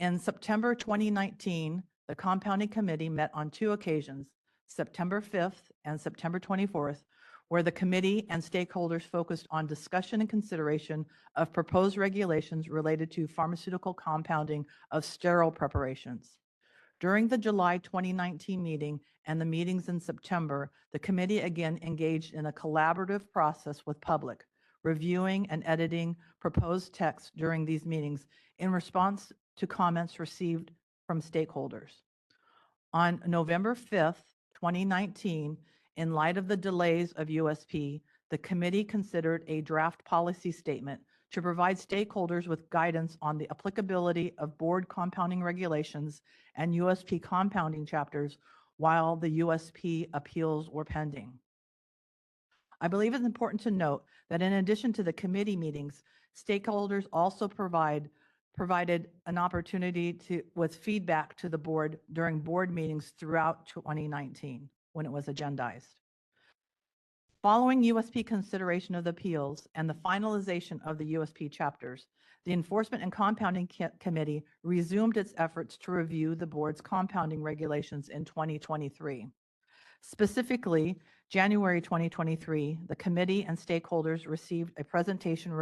In September 2019, the Compounding Committee met on 2 occasions, September 5th and September 24th, where the committee and stakeholders focused on discussion and consideration of proposed regulations related to pharmaceutical compounding of sterile preparations. During the July 2019 meeting and the meetings in September, the committee again engaged in a collaborative process with public, reviewing and editing proposed text during these meetings in response to comments received from stakeholders. On November 5th, 2019, in light of the delays of USP, the committee considered a draft policy statement to provide stakeholders with guidance on the applicability of board compounding regulations and USP compounding chapters while the USP appeals were pending. I believe it's important to note that in addition to the committee meetings, stakeholders also provided an opportunity with feedback to the board during board meetings throughout 2019 when it was agendized. Following USP consideration of the appeals and the finalization of the USP chapters, the Enforcement and Compounding Committee resumed its efforts to review the board's compounding regulations in 2023. Specifically, January 2023, the committee and stakeholders received a presentation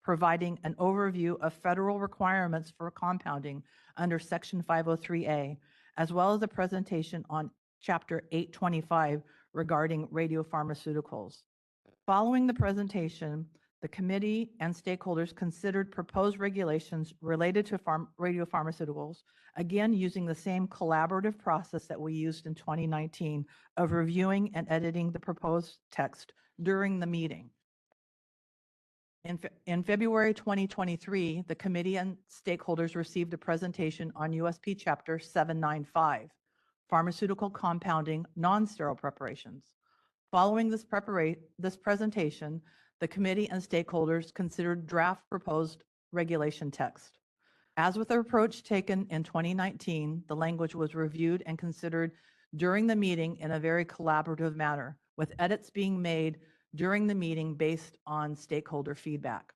providing an overview of federal requirements for compounding under Section 503A, as well as a presentation on Chapter 825 regarding radiopharmaceuticals. Following the presentation, the committee and stakeholders considered proposed regulations related to radiopharmaceuticals, again using the same collaborative process that we used in 2019 of reviewing and editing the proposed text during the meeting. In February 2023, the committee and stakeholders received a presentation on USP Chapter 795, pharmaceutical compounding non-sterile preparations. Following this presentation, the committee and stakeholders considered draft proposed regulation text. As with the approach taken in 2019, the language was reviewed and considered during the meeting in a very collaborative manner, with edits being made during the meeting based on stakeholder feedback.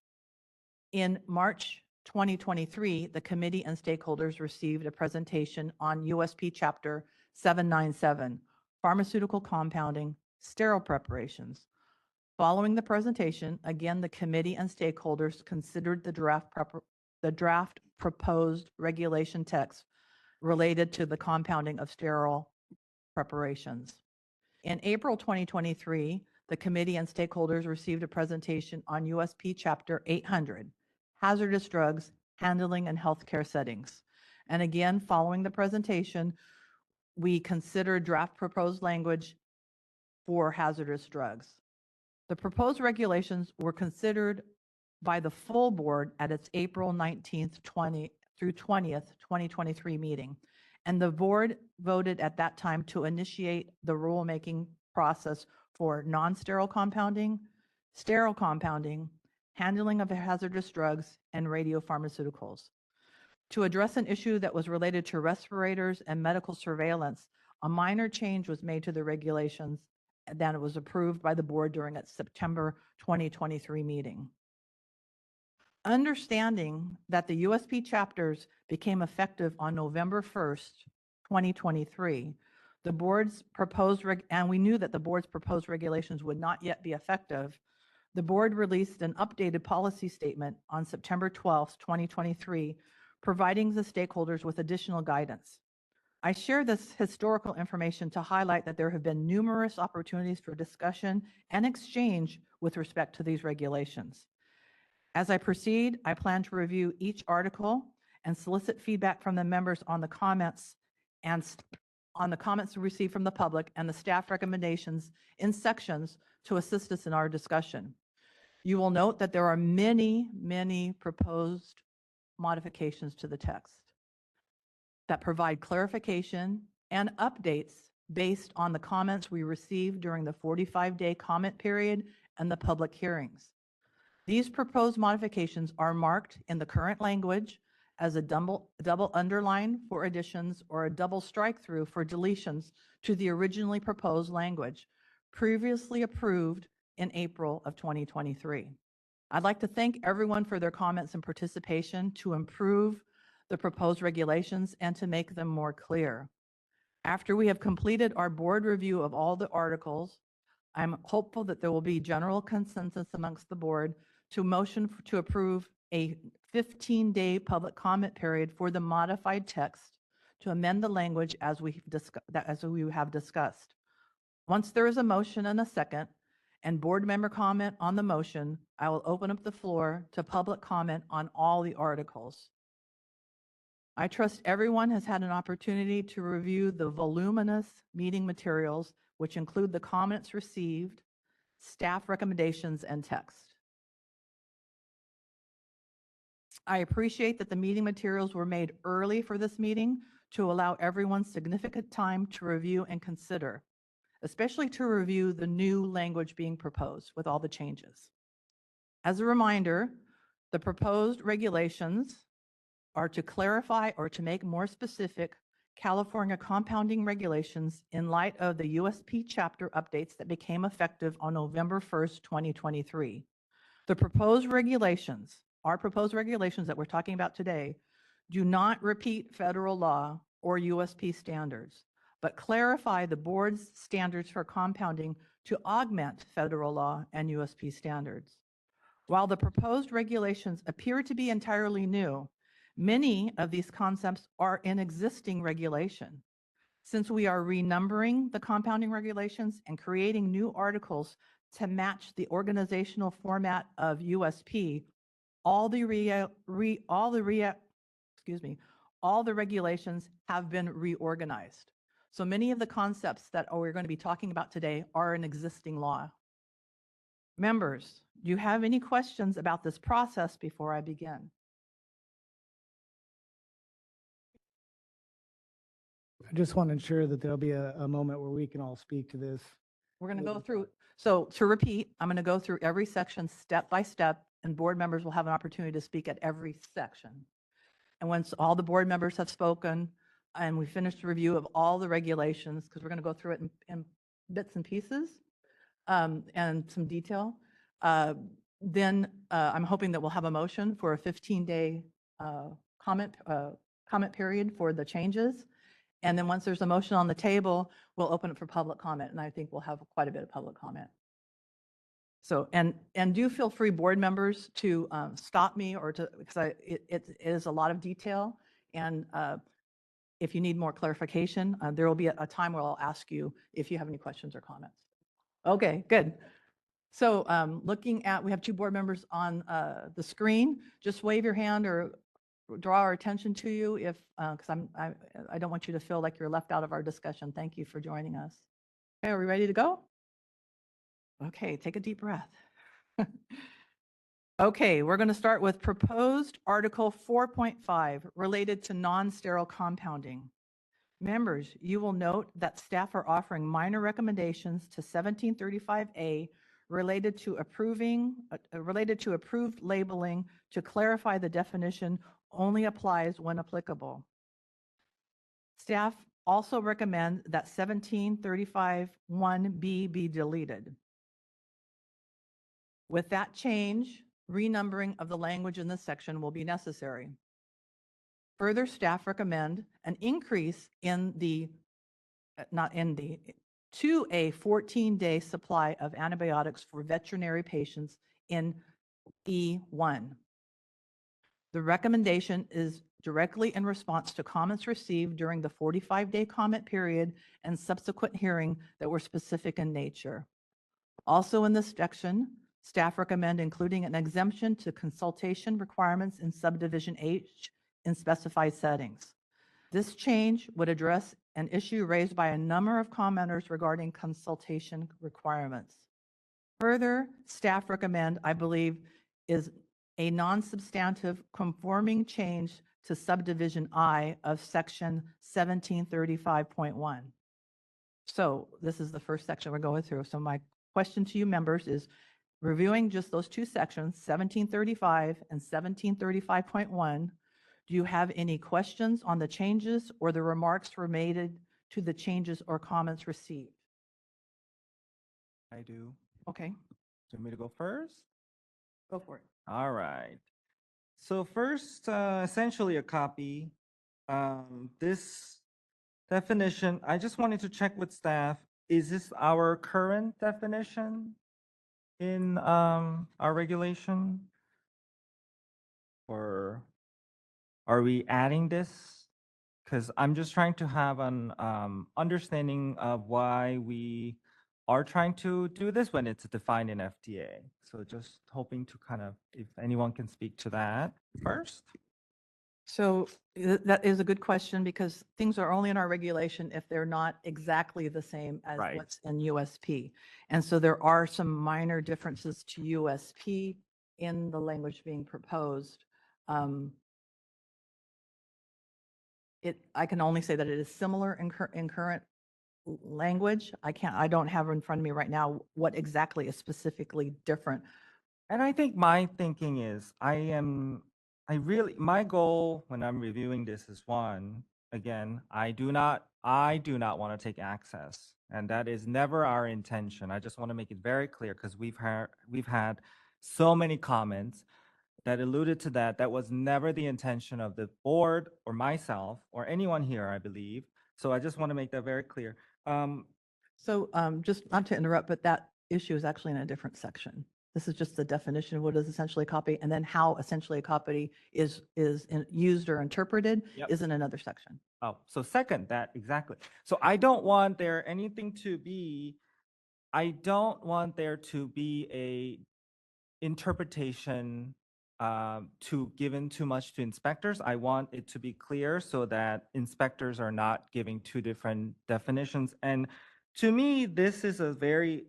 In March 2023, the committee and stakeholders received a presentation on USP Chapter 797, pharmaceutical compounding, sterile preparations. Following the presentation, again, the committee and stakeholders considered the draft proposed regulation text related to the compounding of sterile preparations. In April 2023, the committee and stakeholders received a presentation on USP Chapter 800, hazardous drugs handling in healthcare settings. And again, following the presentation, we considered draft proposed language for hazardous drugs. The proposed regulations were considered by the full board at its April 19th, 20th, 2023 meeting. And the board voted at that time to initiate the rulemaking process for non-sterile compounding, sterile compounding, handling of hazardous drugs, and radiopharmaceuticals. To address an issue that was related to respirators and medical surveillance, a minor change was made to the regulations that it was approved by the board during its September 2023 meeting. Understanding that the USP chapters became effective on November 1st, 2023, the board's proposed, and we knew that the board's proposed regulations would not yet be effective, the board released an updated policy statement on September 12th, 2023, providing the stakeholders with additional guidance. I share this historical information to highlight that there have been numerous opportunities for discussion and exchange with respect to these regulations. As I proceed, I plan to review each article and solicit feedback from the members on the comments received from the public and the staff recommendations in sections to assist us in our discussion. You will note that there are many proposed modifications to the text that provide clarification and updates based on the comments we received during the 45-day comment period and the public hearings. These proposed modifications are marked in the current language as a double underline for additions or a double strike through for deletions to the originally proposed language previously approved in April of 2023. I'd like to thank everyone for their comments and participation to improve the proposed regulations and to make them more clear. After we have completed our board review of all the articles, I'm hopeful that there will be general consensus amongst the board to motion to approve a 15-day public comment period for the modified text to amend the language as we have discussed. Once there is a motion and a second and board member comment on the motion, I will open up the floor to public comment on all the articles. I trust everyone has had an opportunity to review the voluminous meeting materials, which include the comments received, staff recommendations, and text. I appreciate that the meeting materials were made early for this meeting to allow everyone significant time to review and consider, especially to review the new language being proposed with all the changes. As a reminder, the proposed regulations are to clarify or to make more specific California compounding regulations in light of the USP chapter updates that became effective on November 1st, 2023. The proposed regulations, our proposed regulations that we're talking about today, do not repeat federal law or USP standards, but clarify the board's standards for compounding to augment federal law and USP standards. While the proposed regulations appear to be entirely new, many of these concepts are in existing regulation. Since we are renumbering the compounding regulations and creating new articles to match the organizational format of USP, all the regulations have been reorganized. So many of the concepts that we're going to be talking about today are in existing law. Members, do you have any questions about this process before I begin? I just want to ensure that there'll be a moment where we can all speak to this. We're going to go through, so to repeat, I'm going to go through every section step by step, and board members will have an opportunity to speak at every section. And once all the board members have spoken and we finish the review of all the regulations, because we're going to go through it in bits and pieces and some detail, then I'm hoping that we'll have a motion for a 15-day comment period for the changes. And then once there's a motion on the table, we'll open it for public comment. And I think we'll have quite a bit of public comment. So, and do feel free, board members, to stop me or to, because it is a lot of detail. And if you need more clarification, there will be a time where I'll ask you if you have any questions or comments. Okay, good. So looking at, we have two board members on the screen. Just wave your hand or draw our attention to you if, because I don't want you to feel like you're left out of our discussion. Thank you for joining us. Okay, are we ready to go? Okay, take a deep breath. Okay, we're going to start with proposed Article 4.5 related to non-sterile compounding. Members, you will note that staff are offering minor recommendations to 1735A related to approved labeling to clarify the definition only applies when applicable. Staff also recommend that 1735(1)B be deleted. With that change, renumbering of the language in this section will be necessary. Further, staff recommend an increase in the, to a 14-day supply of antibiotics for veterinary patients in E1. The recommendation is directly in response to comments received during the 45-day comment period and subsequent hearing that were specific in nature. Also in this section, staff recommend including an exemption to consultation requirements in subdivision H in specified settings. This change would address an issue raised by a number of commenters regarding consultation requirements. Further, staff recommend, I believe, is a non-substantive conforming change to subdivision I of section 1735.1. So this is the first section we're going through. So my question to you members is, reviewing just those two sections, 1735 and 1735.1, do you have any questions on the changes or the remarks related to the changes or comments received? I do. Okay, Do you want me to go first? go for it. All right. So first, essentially a copy. This definition, I just wanted to check with staff. Is this our current definition in our regulation? Or are we adding this? Because I'm just trying to have an understanding of why we are trying to do this when it's defined in FDA. So just hoping to kind of, if anyone can speak to that first. So that is a good question because things are only in our regulation if they're not exactly the same as Right. what's in USP. And so there are some minor differences to USP in the language being proposed. I can only say that it is similar in current language. I don't have in front of me right now what exactly is specifically different. And I think my thinking is my goal when I'm reviewing this is one, again, I do not want to take access. And that is never our intention. I just want to make it very clear because we've had so many comments that alluded to that. That was never the intention of the board or myself or anyone here, I believe. So I just want to make that very clear. So just not to interrupt, but that issue is actually in a different section. This is just the definition of what is essentially a copy, and then how essentially a copy is used or interpreted is in another section. Oh, so second that, exactly. So I don't want there to be a interpretation given too much to inspectors. I want it to be clear so that inspectors are not giving two different definitions. And to me, this is a very,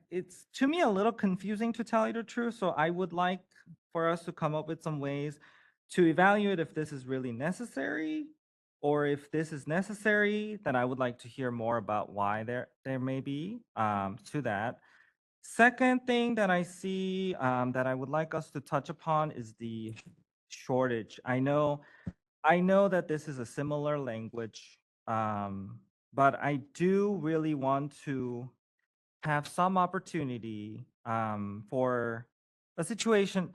it's to me a little confusing to tell you the truth. So I would like for us to come up with some ways to evaluate if this is really necessary, or if this is necessary, then I would like to hear more about why there may be to that. Second thing that I see that I would like us to touch upon is the shortage. I know that this is a similar language, but I do really want to have some opportunity for a situation,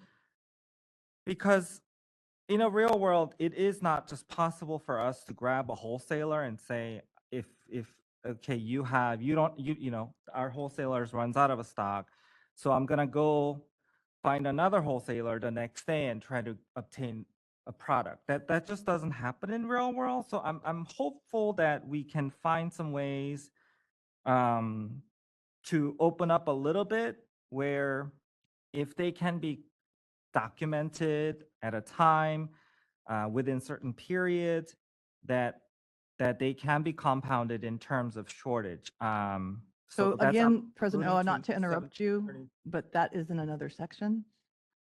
because in a real world, it is not just possible for us to grab a wholesaler and say, if okay, our wholesalers runs out of a stock, so I'm gonna go find another wholesaler the next day and try to obtain a product. That just doesn't happen in real world. So I'm hopeful that we can find some ways to open up a little bit, where if they can be documented at a time within certain periods, that they can be compounded in terms of shortage. So that's again, President alluding Oa, not to seven- interrupt you, but that is in another section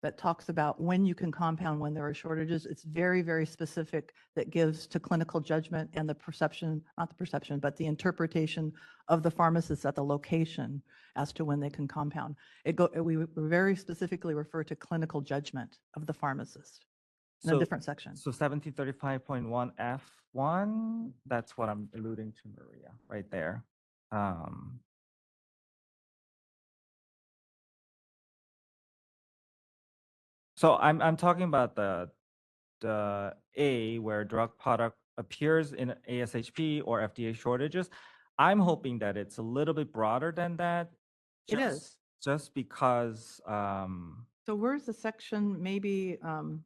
that talks about when you can compound when there are shortages. It's very, very specific that gives to clinical judgment and the perception, not the perception, but the interpretation of the pharmacist at the location as to when they can compound. We very specifically refer to clinical judgment of the pharmacist in a different section. So 1735.1 F1, that's what I'm alluding to, Maria, right there. So I'm talking about the A where drug product appears in ASHP or FDA shortages. I'm hoping that it's a little bit broader than that. It is. Just because So where's the section? Maybe some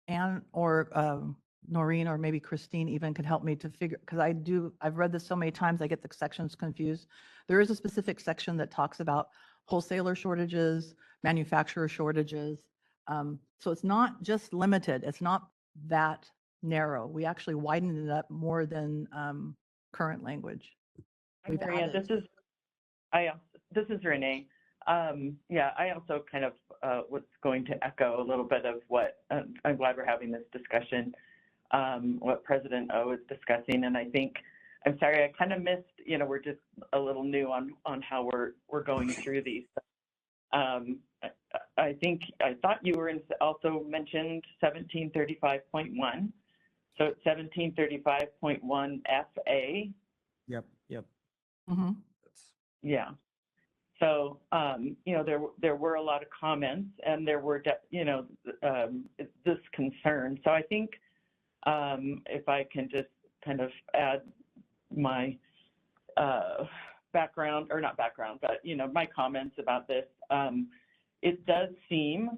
Anne or Noreen or maybe Christine even could help me to figure, because I've read this so many times, I get the sections confused. There is a specific section that talks about wholesaler shortages, manufacturer shortages. So it's not just limited. It's not that narrow. We actually widened it up more than current language. Hi, We've Maria, added. this is Renee. Yeah, I also kind of was going to echo a little bit of what I'm glad we're having this discussion, what President O is discussing. And I think, I'm sorry, I kind of missed, we're just a little new on how we're going through these. I thought you were also mentioned 1735.1. So it's 1735.1 FA. Yep. Mm-hmm. Yeah. So, there were a lot of comments and there were, this concern. So I think if I can just kind of add my background, or not background, but, my comments about this, it does seem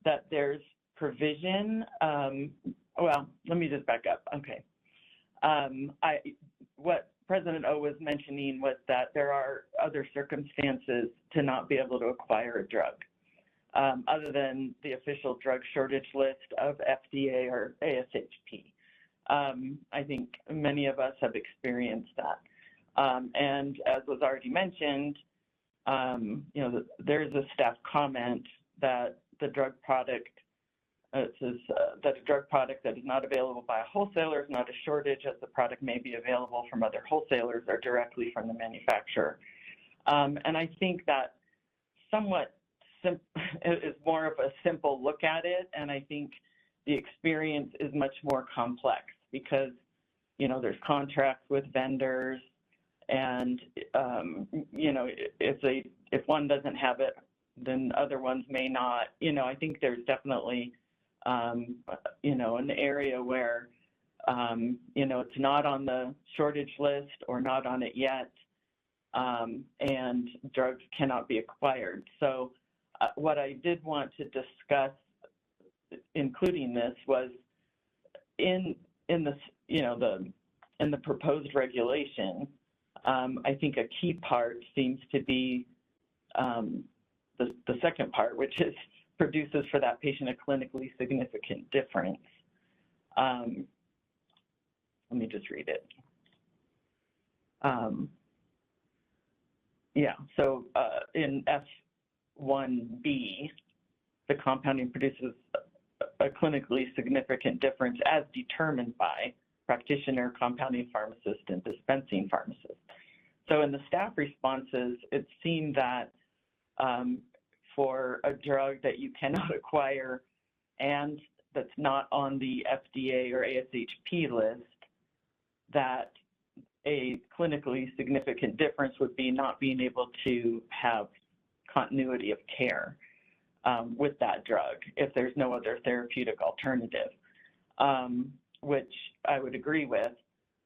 that there's provision. Well, let me just back up. Okay. What President O was mentioning was that there are other circumstances to not be able to acquire a drug, other than the official drug shortage list of FDA or ASHP. I think many of us have experienced that. And as was already mentioned, there's a staff comment that the drug product says that a drug product that is not available by a wholesaler is not a shortage, as the product may be available from other wholesalers or directly from the manufacturer. And I think that somewhat is more of a simple look at it, and I think the experience is much more complex because, there's contracts with vendors, and if one doesn't have it, then other ones may not. I think there's definitely an area where, it's not on the shortage list or not on it yet, and drugs cannot be acquired. So what I did want to discuss, including this, was in the proposed regulation, I think a key part seems to be the second part, which is produces for that patient a clinically significant difference. Let me just read it. So in F1B, the compounding produces a clinically significant difference as determined by practitioner, compounding pharmacist, and dispensing pharmacist. So in the staff responses, it seemed that for a drug that you cannot acquire and that's not on the FDA or ASHP list, that a clinically significant difference would be not being able to have continuity of care with that drug if there's no other therapeutic alternative, which I would agree with.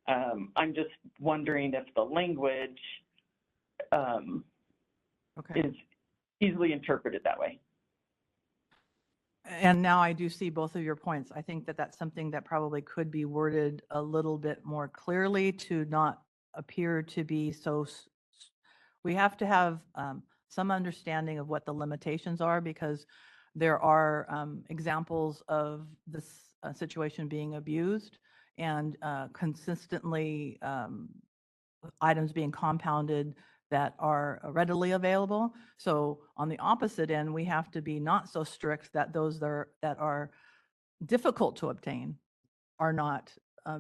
I'm just wondering if the language is easily interpreted that way. And now I do see both of your points. I think that that's something that probably could be worded a little bit more clearly to not appear to be so. We have to have some understanding of what the limitations are, because there are examples of this situation being abused and consistently items being compounded that are readily available. So on the opposite end, we have to be not so strict that those that are difficult to obtain are not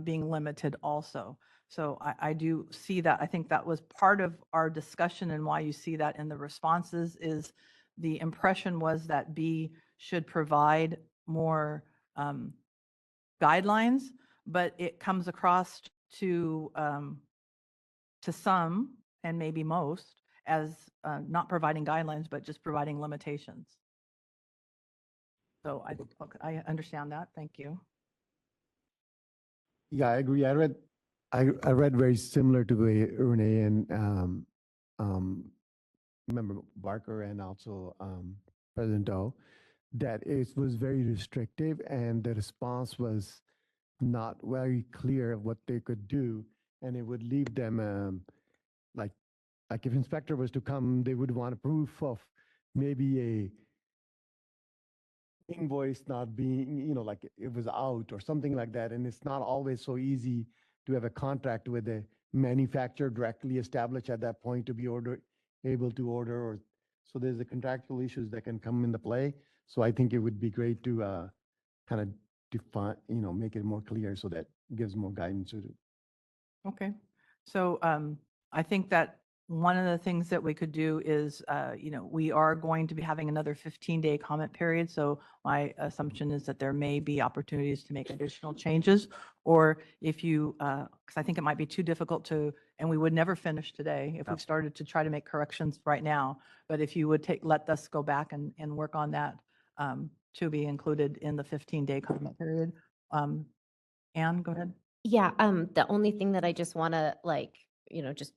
being limited also. So I do see that. I think that was part of our discussion, and why you see that in the responses is the impression was that B should provide more guidelines, but it comes across to some, and maybe most, as not providing guidelines, but just providing limitations. So I understand that. Thank you. Yeah, I agree. I read very similar to the way Renee and Member Barker and also President O, that it was very restrictive and the response was not very clear of what they could do, and it would leave them like if inspector was to come, they would want a proof of maybe a invoice not being, like it was out or something like that. And it's not always so easy to have a contract with a manufacturer directly established at that point to be able to order, or so there's the contractual issues that can come into play. So I think it would be great to kind of define, make it more clear so that gives more guidance to it. Okay. So I think that one of the things that we could do is, we are going to be having another 15-day comment period. So my assumption is that there may be opportunities to make additional changes, or if you, because I think it might be too difficult to, and we would never finish today if we started to try to make corrections right now. But if you would let us go back and work on that to be included in the 15-day comment period. Anne, go ahead. Yeah, the only thing that I just want to just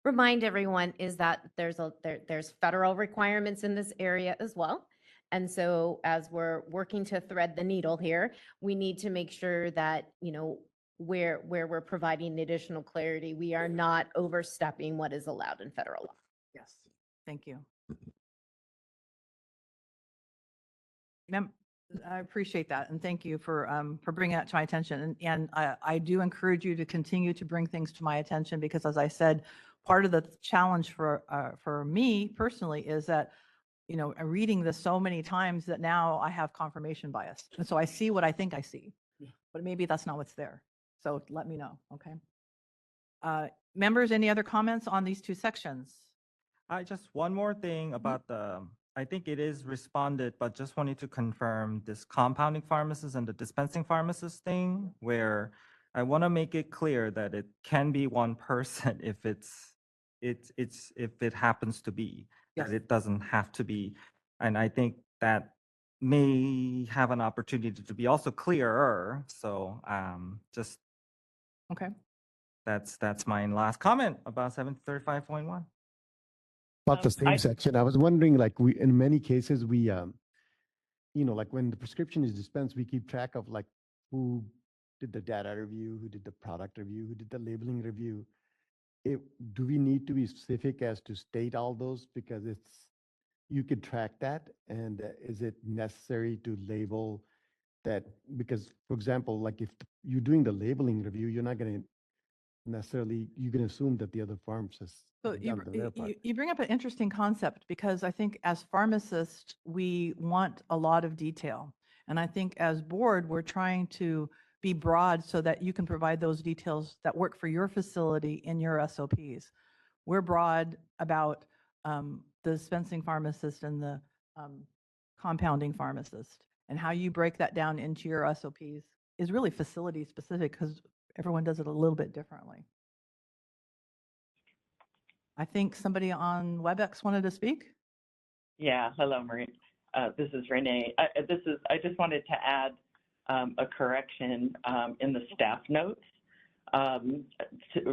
remind everyone is that there's federal requirements in this area as well. And so as we're working to thread the needle here, we need to make sure that, where we're providing additional clarity, we are not overstepping what is allowed in federal law. Yes, thank you. I appreciate that, and thank you for bringing that to my attention. And I do encourage you to continue to bring things to my attention, because, as I said, part of the challenge for me personally is that, I'm reading this so many times that now I have confirmation bias, and so I see what I think I see, but maybe that's not what's there. So let me know, okay? Members, any other comments on these two sections? Just one more thing about I think it is responded, but just wanted to confirm this compounding pharmacist and the dispensing pharmacist thing, where I want to make it clear that it can be one person if if it happens to be, that it doesn't have to be. And I think that may have an opportunity to be also clearer. So just okay. That's my last comment about 735.1. About the same section, I was wondering, in many cases, we, like when the prescription is dispensed, we keep track of who did the data review, who did the product review, who did the labeling review. Do we need to be specific as to state all those, because you could track that, and is it necessary to label that? Because, for example, if you're doing the labeling review, you're not going to necessarily, you can assume that the other pharmacists. So you bring up an interesting concept, because I think as pharmacists, we want a lot of detail. And I think as board, we're trying to be broad so that you can provide those details that work for your facility in your SOPs. We're broad about the dispensing pharmacist and the compounding pharmacist, and how you break that down into your SOPs is really facility specific, because everyone does it a little bit differently. I think somebody on WebEx wanted to speak. Yeah, hello, Marie. This is Renee. I just wanted to add a correction in the staff notes,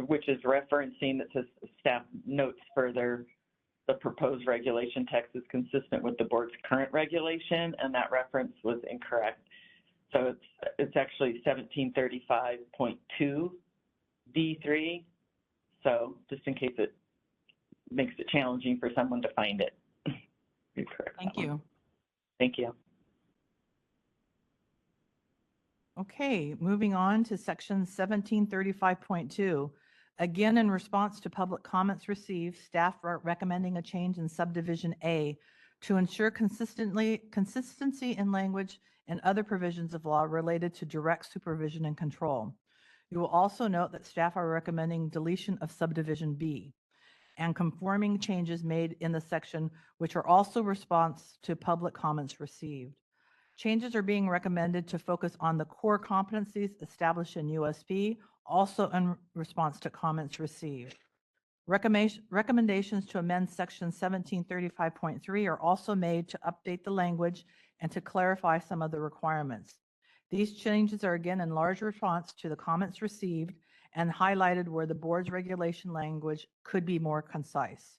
which is referencing, that says staff notes further, the proposed regulation text is consistent with the board's current regulation, and that reference was incorrect. So it's actually 1735.2 D3. So just in case it makes it challenging for someone to find it. You're correct. Thank you. Thank you. Okay, moving on to section 1735.2. Again, in response to public comments received, staff are recommending a change in subdivision A to ensure consistency in language and other provisions of law related to direct supervision and control. You will also note that staff are recommending deletion of subdivision B and conforming changes made in the section, which are also response to public comments received. Changes are being recommended to focus on the core competencies established in USP, also in response to comments received. Recommendations to amend section 1735.3 are also made to update the language and to clarify some of the requirements. These changes are again in large response to the comments received and highlighted where the board's regulation language could be more concise.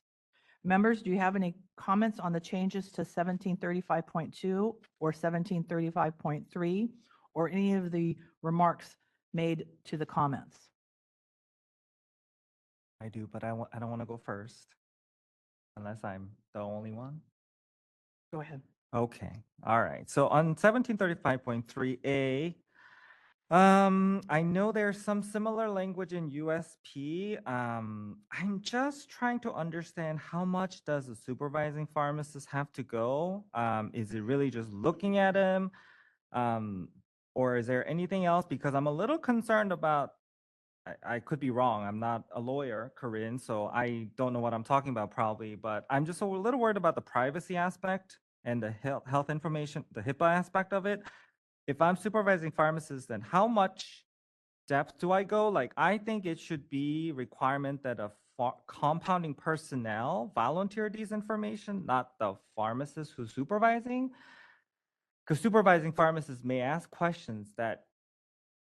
Members, do you have any comments on the changes to 1735.2 or 1735.3 or any of the remarks made to the comments? I do, but I don't want to go first unless I'm the only one. Go ahead. Okay. All right. So on 1735.3A, I know there's some similar language in USP. I'm just trying to understand how much does a supervising pharmacist have to go? Is it really just looking at him? Or is there anything else? Because I'm a little concerned about, I could be wrong. I'm not a lawyer, Corinne, so I don't know what I'm talking about probably, but I'm just a little worried about the privacy aspect and the health information, the HIPAA aspect of it. If I'm supervising pharmacists, then how much depth do I go? Like, I think it should be requirement that a compounding personnel volunteer these information, not the pharmacist who's supervising. Because supervising pharmacists may ask questions that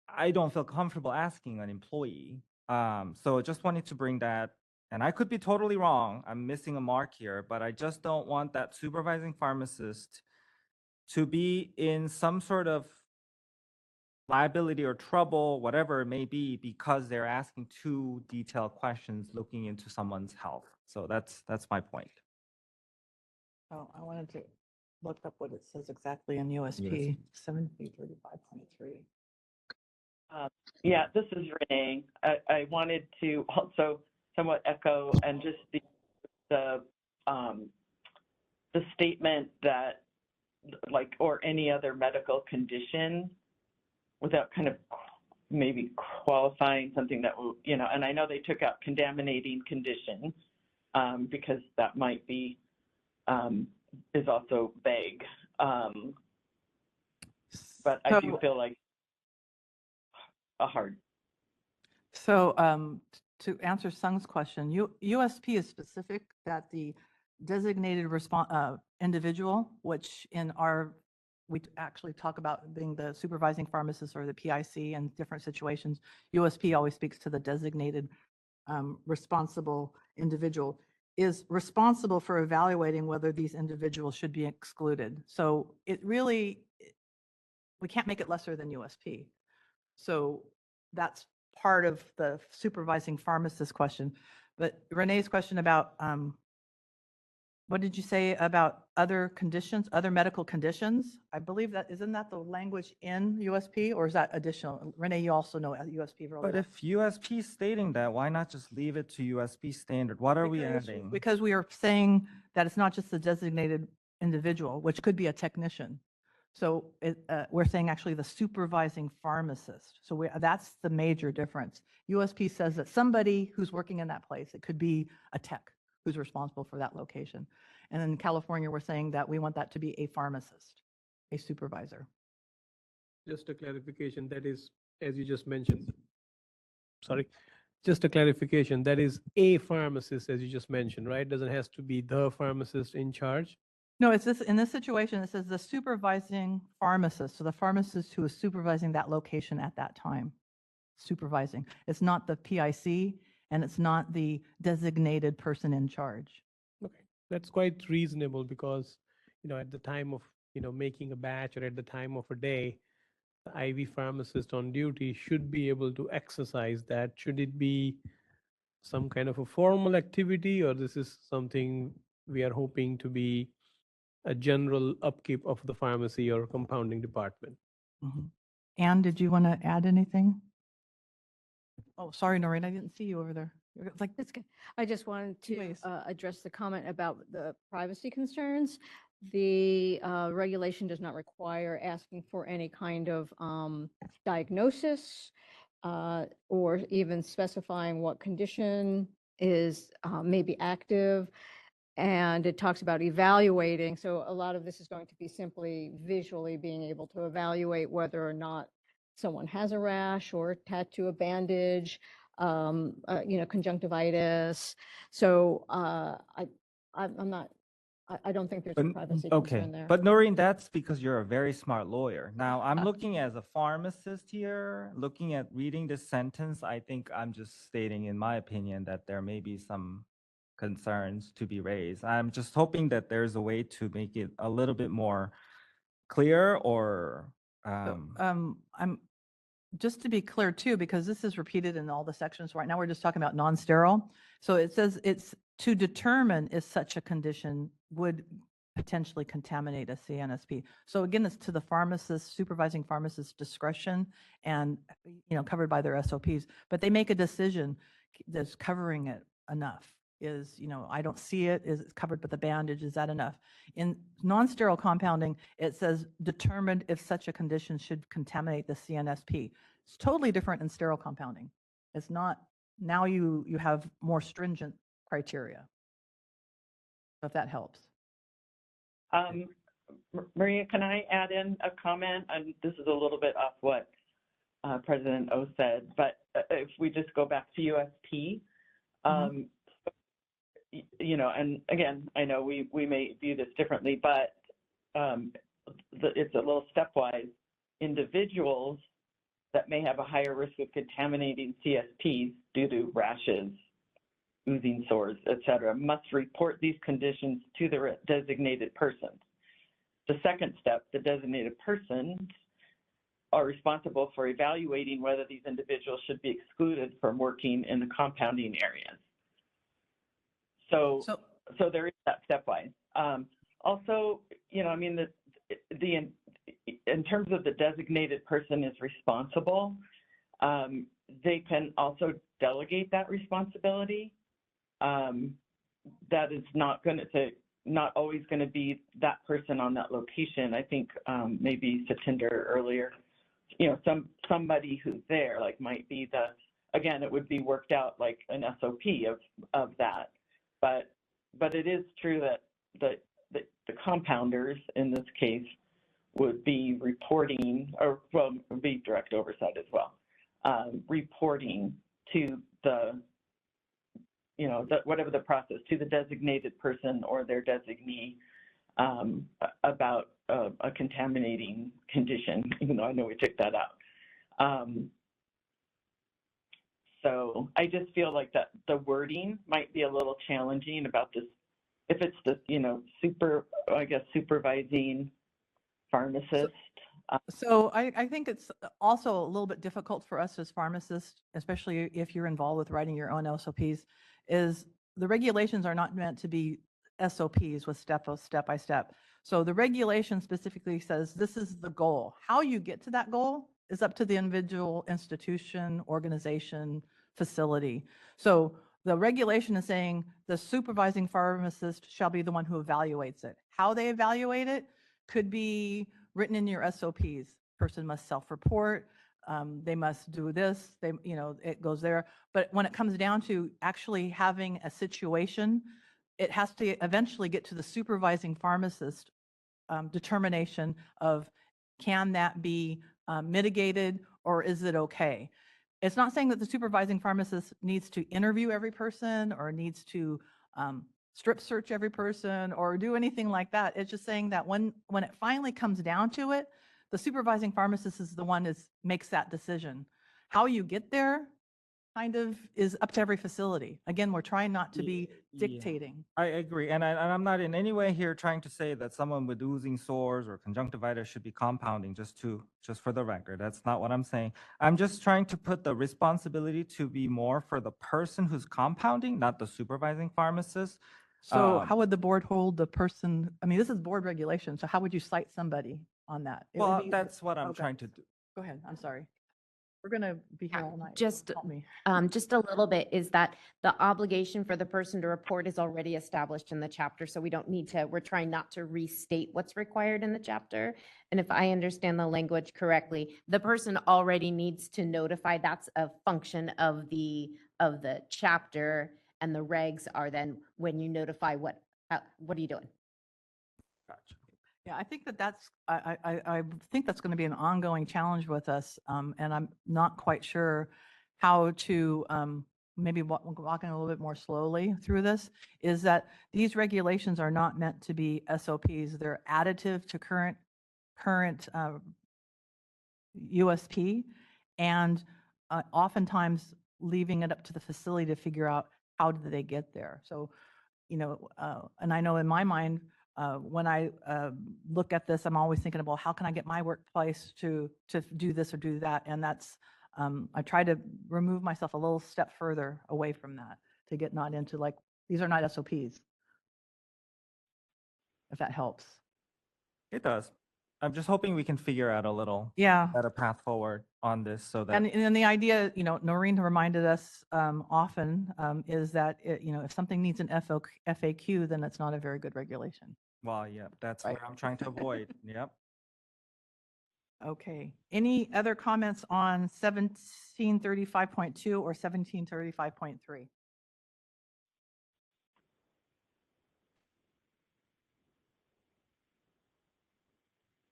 I don't feel comfortable asking an employee. So I just wanted to bring that, and I could be totally wrong. I'm missing a mark here, but I just don't want that supervising pharmacist to be in some sort of liability or trouble, whatever it may be, because they're asking too detailed questions looking into someone's health. So that's my point. Oh, I wanted to look up what it says exactly in USP 1735.3. Yeah, this is Renee. I wanted to also somewhat echo and just the statement that, like, or any other medical condition, without kind of maybe qualifying something that will, you know, and I know they took out contaminating condition because that might be is also vague. But I do feel like a hard. So to answer Sung's question, USP is specific that the designated individual, which in we actually talk about being the supervising pharmacist or the PIC in different situations. USP always speaks to the designated responsible individual, is responsible for evaluating whether these individuals should be excluded. So it really, we can't make it lesser than USP. So that's part of the supervising pharmacist question. But Renee's question about, what did you say about other conditions, other medical conditions? I believe that, isn't that the language in USP, or is that additional? Renee, you also know USP really But well. if USP is stating that, why not just leave it to USP standard? What are we adding? Because we are saying that it's not just the designated individual, which could be a technician. So we're saying actually the supervising pharmacist. So that's the major difference. USP says that somebody who's working in that place, it could be a tech who's responsible for that location. And in California, we're saying that we want that to be a pharmacist, a supervisor. Just a clarification, that is, as you just mentioned, sorry, just a clarification, that is a pharmacist, as you just mentioned, right? Doesn't have to be the pharmacist in charge? No, it's this, in this situation, it says the supervising pharmacist. So the pharmacist who is supervising that location at that time, supervising. It's not the PIC and it's not the designated person in charge. Okay, that's quite reasonable because, you know, at the time of, you know, making a batch or at the time of a day, the IV pharmacist on duty should be able to exercise that. Should it be some kind of a formal activity, or this is something we are hoping to be a general upkeep of the pharmacy or compounding department? Anne, did you want to add anything? Oh, sorry, Noreen, I didn't see you over there. It's like, That's good. I just wanted to Please. address the comment about the privacy concerns. The regulation does not require asking for any kind of diagnosis or even specifying what condition is maybe active. And it talks about evaluating. So a lot of this is going to be simply visually being able to evaluate whether or not someone has a rash or tattoo, a bandage, conjunctivitis. So I'm not, I don't think there's a privacy Okay, concern there. but Noreen, that's because you're a very smart lawyer. Now, I'm looking as a pharmacist here, looking at reading this sentence. I think I'm just stating, in my opinion, that there may be some concerns to be raised. I'm just hoping that there's a way to make it a little bit more clear or I'm, just to be clear too, because this is repeated in all the sections right now, we're just talking about non-sterile. So it says it's to determine if such a condition would potentially contaminate a CNSP. So again, it's to the pharmacist, supervising pharmacist's discretion and, covered by their SOPs, but they make a decision that's covering it enough. Is, I don't see it, is it covered with the bandage, is that enough? In non-sterile compounding, it says determined if such a condition should contaminate the CNSP. It's totally different in sterile compounding. It's not, now you have more stringent criteria. If that helps. Maria, can I add in a comment? And this is a little bit off what President O said, but if we just go back to USP, and again, I know we may view this differently, but it's a little stepwise. Individuals that may have a higher risk of contaminating CSPs due to rashes, oozing sores, et cetera, must report these conditions to the designated person. The second step, the designated persons are responsible for evaluating whether these individuals should be excluded from working in the compounding areas. So there is that stepwise. Also, in terms of the designated person is responsible, they can also delegate that responsibility. That is not always going to be that person on that location. I think maybe Satinder earlier, somebody who's there, like might be again, it would be worked out like an SOP of that. But it is true that the compounders in this case would be reporting, or well, would be direct oversight as well, reporting to whatever the process, to the designated person or their designee about a contaminating condition, even though I know we took that out. So I just feel like that the wording might be a little challenging about this. If it's the, supervising pharmacist. So I think it's also a little bit difficult for us as pharmacists, especially if you're involved with writing your own SOPs, is the regulations are not meant to be SOPs with step by step. So the regulation specifically says this is the goal. How you get to that goal is up to the individual institution, organization, facility. So the regulation is saying the supervising pharmacist shall be the one who evaluates it. How they evaluate it could be written in your SOPs. Person must self-report. They must do this. It goes there. But when it comes down to actually having a situation, it has to eventually get to the supervising pharmacist determination of can that be mitigated or is it okay? It's not saying that the supervising pharmacist needs to interview every person or needs to strip search every person or do anything like that. It's just saying that when it finally comes down to it, the supervising pharmacist is the one that makes that decision. How you get there kind of is up to every facility. Again, we're trying not to be dictating. I agree. And I'm not in any way here trying to say that someone with oozing sores or conjunctivitis should be compounding, just for the record. That's not what I'm saying. I'm just trying to put the responsibility to be more for the person who's compounding, not the supervising pharmacist. So how would the board hold the person? I mean, this is board regulation. So how would you cite somebody on that? Well, that's what I'm trying to do. Go ahead. I'm sorry. We're going to be here all night. Just, Help me. just a little bit is that the obligation for the person to report is already established in the chapter, so we don't need to, we're trying not to restate what's required in the chapter. And if I understand the language correctly, the person already needs to notify, that's a function of the chapter, and the regs are then when you notify what are you doing? Gotcha. Yeah, I think I think that's going to be an ongoing challenge with us, and I'm not quite sure how to maybe walking a little bit more slowly through this. Is that these regulations are not meant to be SOPs; they're additive to current USP, and oftentimes leaving it up to the facility to figure out how did they get there. So, and I know in my mind, when I look at this, I'm always thinking about how can I get my workplace to do this or do that, and that's I try to remove myself a little step further away from that to get not into like these are not SOPs. If that helps. It does. I'm just hoping we can figure out a little better path forward on this so that. And the idea, Noreen reminded us often is that if something needs an FAQ, then it's not a very good regulation. Well, yeah, that's what I'm trying to avoid. Yep. Okay. Any other comments on 1735.2 or 1735.3?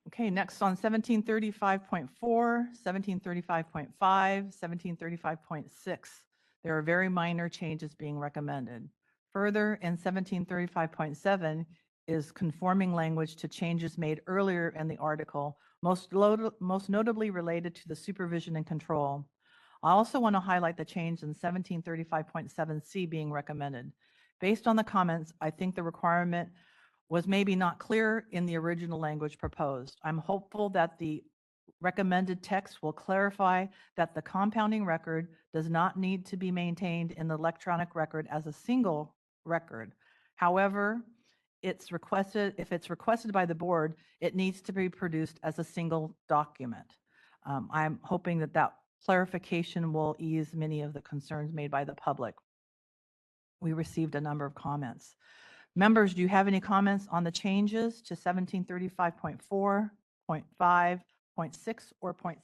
Okay, next on 1735.4, 1735.5, 1735.6. There are very minor changes being recommended. Further, in 1735.7 is conforming language to changes made earlier in the article, most notably related to the supervision and control. I also want to highlight the change in 1735.7C being recommended. Based on the comments, I think the requirement was maybe not clear in the original language proposed. I'm hopeful that the recommended text will clarify that the compounding record does not need to be maintained in the electronic record as a single record. However, if it's requested by the board, it needs to be produced as a single document. I'm hoping that clarification will ease many of the concerns made by the public. We received a number of comments. Members, do you have any comments on the changes to 1735.4, 0.5, 0.6, or 0.7?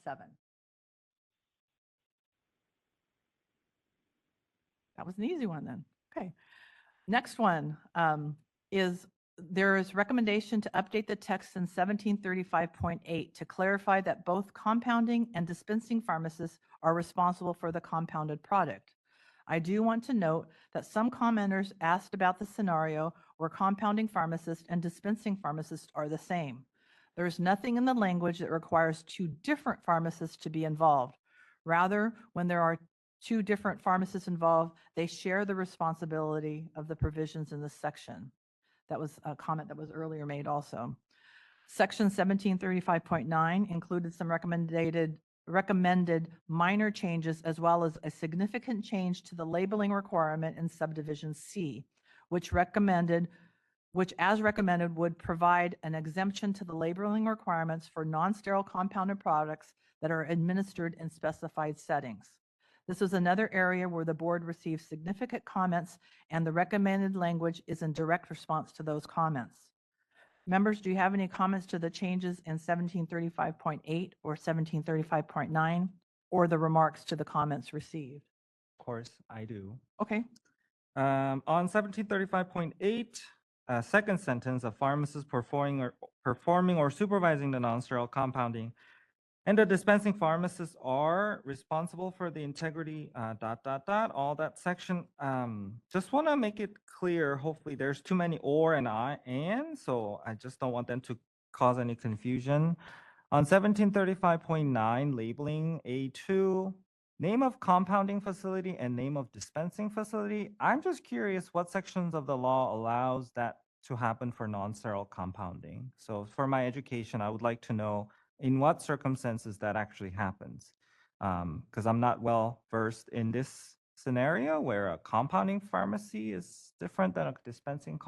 That was an easy one then. Okay. Next one is there is recommendation to update the text in 1735.8 to clarify that both compounding and dispensing pharmacists are responsible for the compounded product. I do want to note that some commenters asked about the scenario where compounding pharmacists and dispensing pharmacists are the same. There is nothing in the language that requires two different pharmacists to be involved. Rather, when there are two different pharmacists involved, they share the responsibility of the provisions in this section. That was a comment that was earlier made also. Section 1735.9 included some recommended minor changes as well as a significant change to the labeling requirement in subdivision C, which as recommended would provide an exemption to the labeling requirements for non-sterile compounded products that are administered in specified settings. This was another area where the board received significant comments, and the recommended language is in direct response to those comments. Members, do you have any comments to the changes in 1735.8 or 1735.9 or the remarks to the comments received? Of course, I do. Okay. On 1735.8, second sentence, a pharmacist performing or supervising the non-sterile compounding and the dispensing pharmacists are responsible for the integrity, all that section. Just want to make it clear, hopefully there's too many or and, so I just don't want them to cause any confusion. On 1735.9, labeling A2, name of compounding facility and name of dispensing facility. I'm just curious what sections of the law allows that to happen for non-sterile compounding. So for my education, I would like to know in what circumstances that actually happens. Because I'm not well versed in this scenario where a compounding pharmacy is different than a dispensing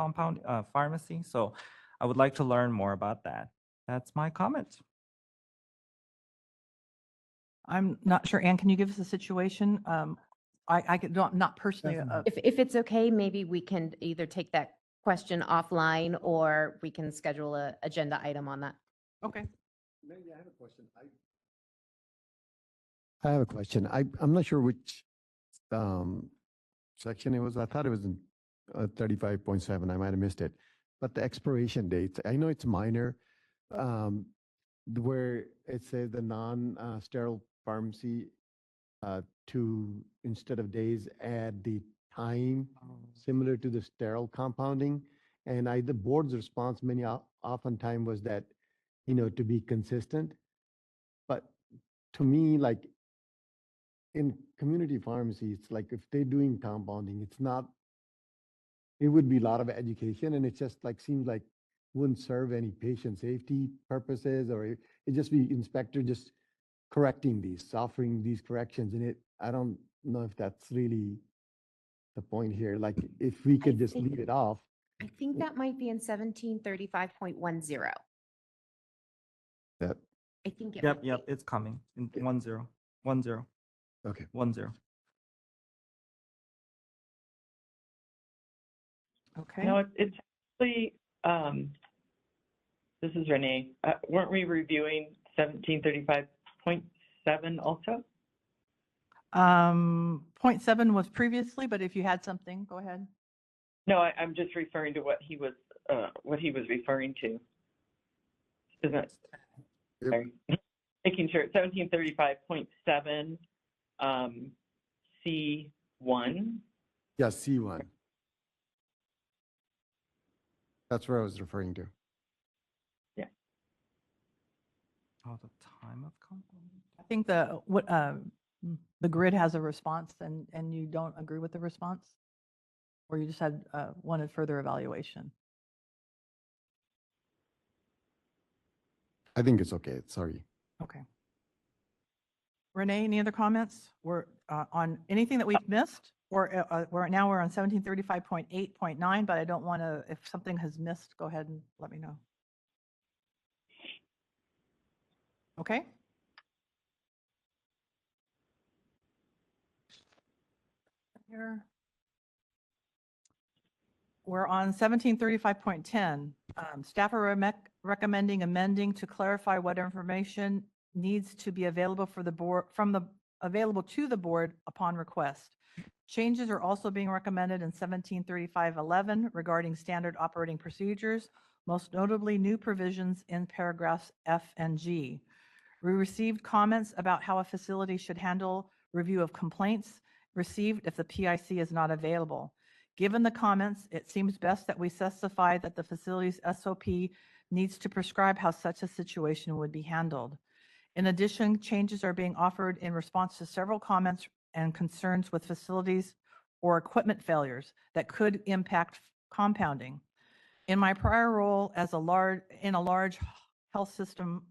pharmacy. So I would like to learn more about that. That's my comment. I'm not sure. Ann, can you give us a situation? I could not personally. If it's okay, maybe we can either take that question offline or we can schedule a agenda item on that. Okay. Maybe I have a question. I have a question. I'm not sure which section it was. I thought it was in 35.7. I might have missed it. But the expiration dates, I know it's minor, where it says the non-sterile pharmacy to, instead of days, add the time similar to the sterile compounding. And the board's response oftentimes was that, to be consistent. But to me, like in community pharmacy, it's like if they're doing compounding, it would be a lot of education, and it just like seems like wouldn't serve any patient safety purposes, or it just be inspector just correcting these, offering these corrections. And I don't know if that's really the point here. Like if we could just leave it off. I think that might be in 1735.10. That. I think it Yep, might be. yep, it's coming in 10. 10. Okay. 10. Okay. No, it's actually, this is Renee. Weren't we reviewing 1735.7 also? 0.7 was previously, but if you had something, go ahead. No, I'm just referring to what he was referring to. Isn't it? Sorry. Making sure 1735.7 C1. Yeah, C1. That's where I was referring to. Yeah. Oh, the time of compounding. I think the grid has a response and you don't agree with the response? Or you just had wanted further evaluation? I think it's okay. Sorry. Okay. Renee, any other comments? We're on anything that we've missed? Or we're on 1735.8.9, but I don't want to, if something has missed, go ahead and let me know. Okay. Here. We're on 1735.10. Staff are recommending amending to clarify what information needs to be available for the board available to the board upon request. Changes are also being recommended in 1735.11 regarding standard operating procedures, most notably new provisions in paragraphs F and G. We received comments about how a facility should handle review of complaints received if the PIC is not available. Given the comments, it seems best that we specify that the facility's SOP needs to prescribe how such a situation would be handled. In addition, changes are being offered in response to several comments and concerns with facilities or equipment failures that could impact compounding. In my prior role as in a large health system,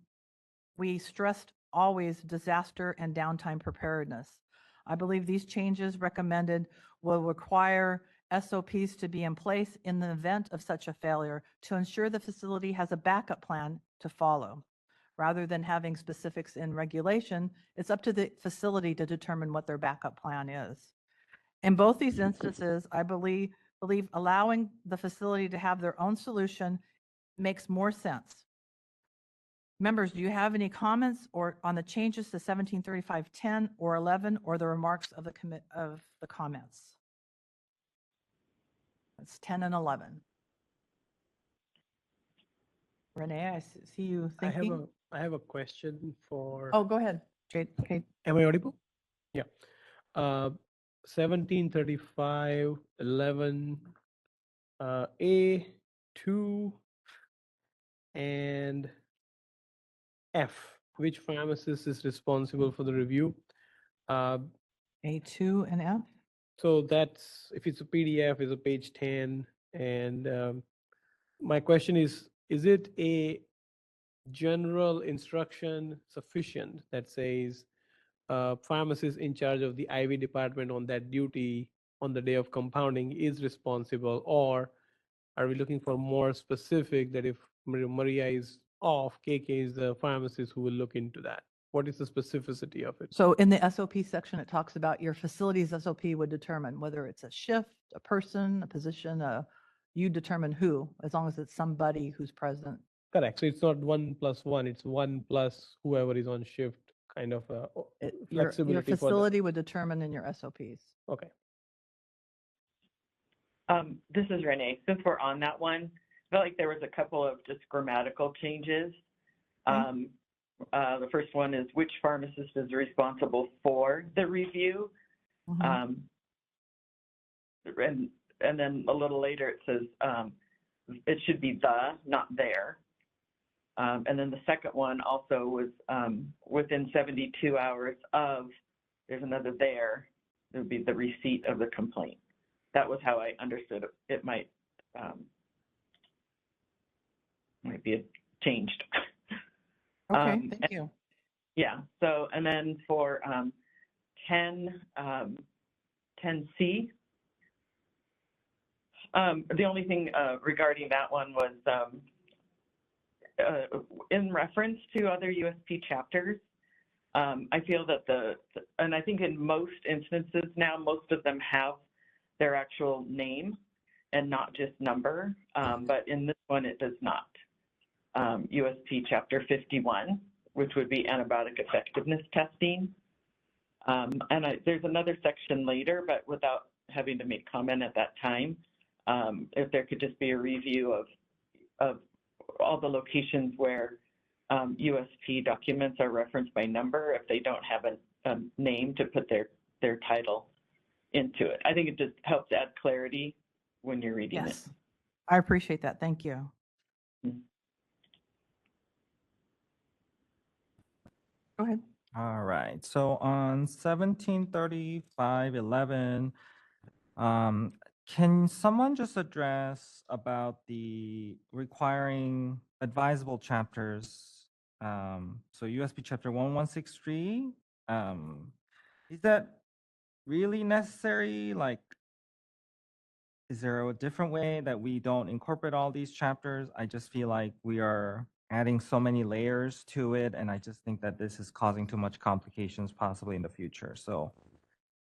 we stressed always disaster and downtime preparedness. I believe these changes recommended will require SOPs to be in place in the event of such a failure to ensure the facility has a backup plan to follow. Rather than having specifics in regulation, it's up to the facility to determine what their backup plan is. In both these instances, I believe allowing the facility to have their own solution makes more sense. Members, do you have any comments or on the changes to 1735.10 or 11 or the remarks of the comments? That's 10 and 11. Renee, I see you thinking. I have a question for. Oh, go ahead, Jade. Okay. Am I audible? Yeah. 1735.11 A2 and F. Which pharmacist is responsible for the review? A2 and F? So that's, if it's a PDF, it's a page 10. And my question is it a general instruction sufficient that says pharmacist in charge of the IV department on that duty on the day of compounding is responsible, or are we looking for more specific that if Maria is off, KK is the pharmacist who will look into that? What is the specificity of it? So in the SOP section, it talks about your facilities SOP would determine whether it's a shift, a person, a position, you determine who, as long as it's somebody who's present. Correct. So it's not 1+1, it's 1 plus whoever is on shift, kind of Your flexibility for the. facility would determine in your SOPs. Okay. This is Renee. Since we're on that one, I felt like there was a couple of just grammatical changes. The first one is which pharmacist is responsible for the review. And then a little later it says it should be the, not their. And then the second one also was within 72 hours of, there's another there, it would be the receipt of the complaint. That was how I understood it. It might be changed. Okay, thank you. Yeah, so, and then for 10C, the only thing regarding that one was in reference to other USP chapters, I feel that and I think in most instances now, most of them have their actual name and not just number, but in this one it does not. USP Chapter 51, which would be antibiotic effectiveness testing. And there's another section later, but without having to make comment at that time, if there could just be a review of all the locations where USP documents are referenced by number, if they don't have a name to put their title into it. I think it just helps add clarity when you're reading it. I appreciate that. Thank you. Go ahead. All right. So on 173511, can someone just address about the requiring advisable chapters? So USP chapter 1163, is that really necessary? Like, is there a different way that we don't incorporate all these chapters? I just feel like we are adding so many layers to it, and I just think that this is causing too much complications possibly in the future. So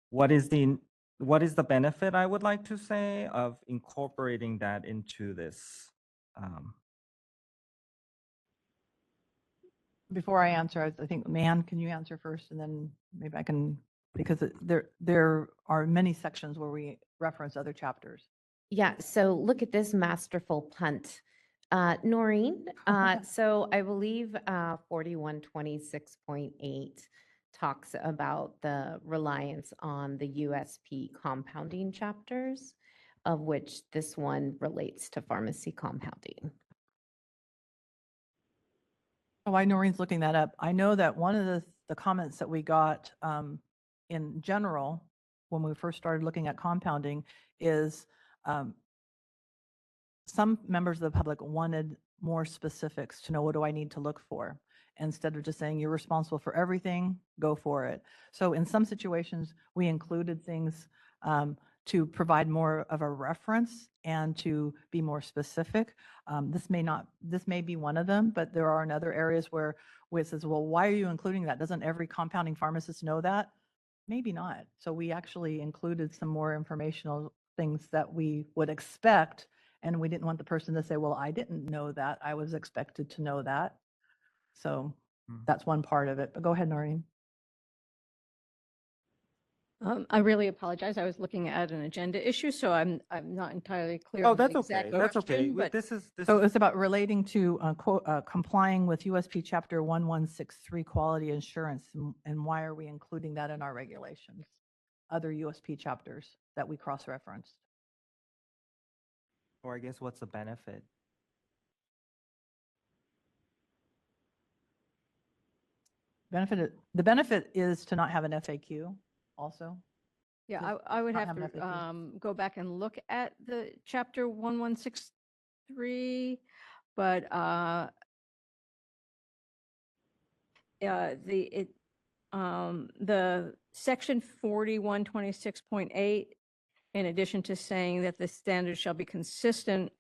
what is the benefit, I would like to say, of incorporating that into this? Before I answer, I think, Man, can you answer first, and then maybe I can, because there are many sections where we reference other chapters. Yeah, so look at this masterful punt. Noreen, so I believe 4126.8 talks about the reliance on the USP compounding chapters, of which this one relates to pharmacy compounding. Oh, why Noreen's looking that up. I know that one of the comments that we got in general when we first started looking at compounding is some members of the public wanted more specifics to know, what do I need to look for? Instead of just saying you're responsible for everything, go for it. So in some situations, we included things to provide more of a reference and to be more specific. This may be one of them, but there are in other areas where it says, well, why are you including that? Doesn't every compounding pharmacist know that? Maybe not. So we actually included some more informational things that we would expect, and we didn't want the person to say, well, I didn't know that. I was expected to know that. So that's one part of it. But go ahead, Noreen. I really apologize. I was looking at an agenda issue, so I'm not entirely clear. Oh, on the that's okay. exact That's okay. question, but So it's about relating to complying with USP Chapter 1163 quality assurance, and why are we including that in our regulations? Other USP chapters that we cross-referenced. Or I guess what's the benefit? The benefit is to not have an FAQ also. yeah, I would not have have to an go back and look at the chapter 1163, but the section 4126.8, in addition to saying that the standards shall be consistent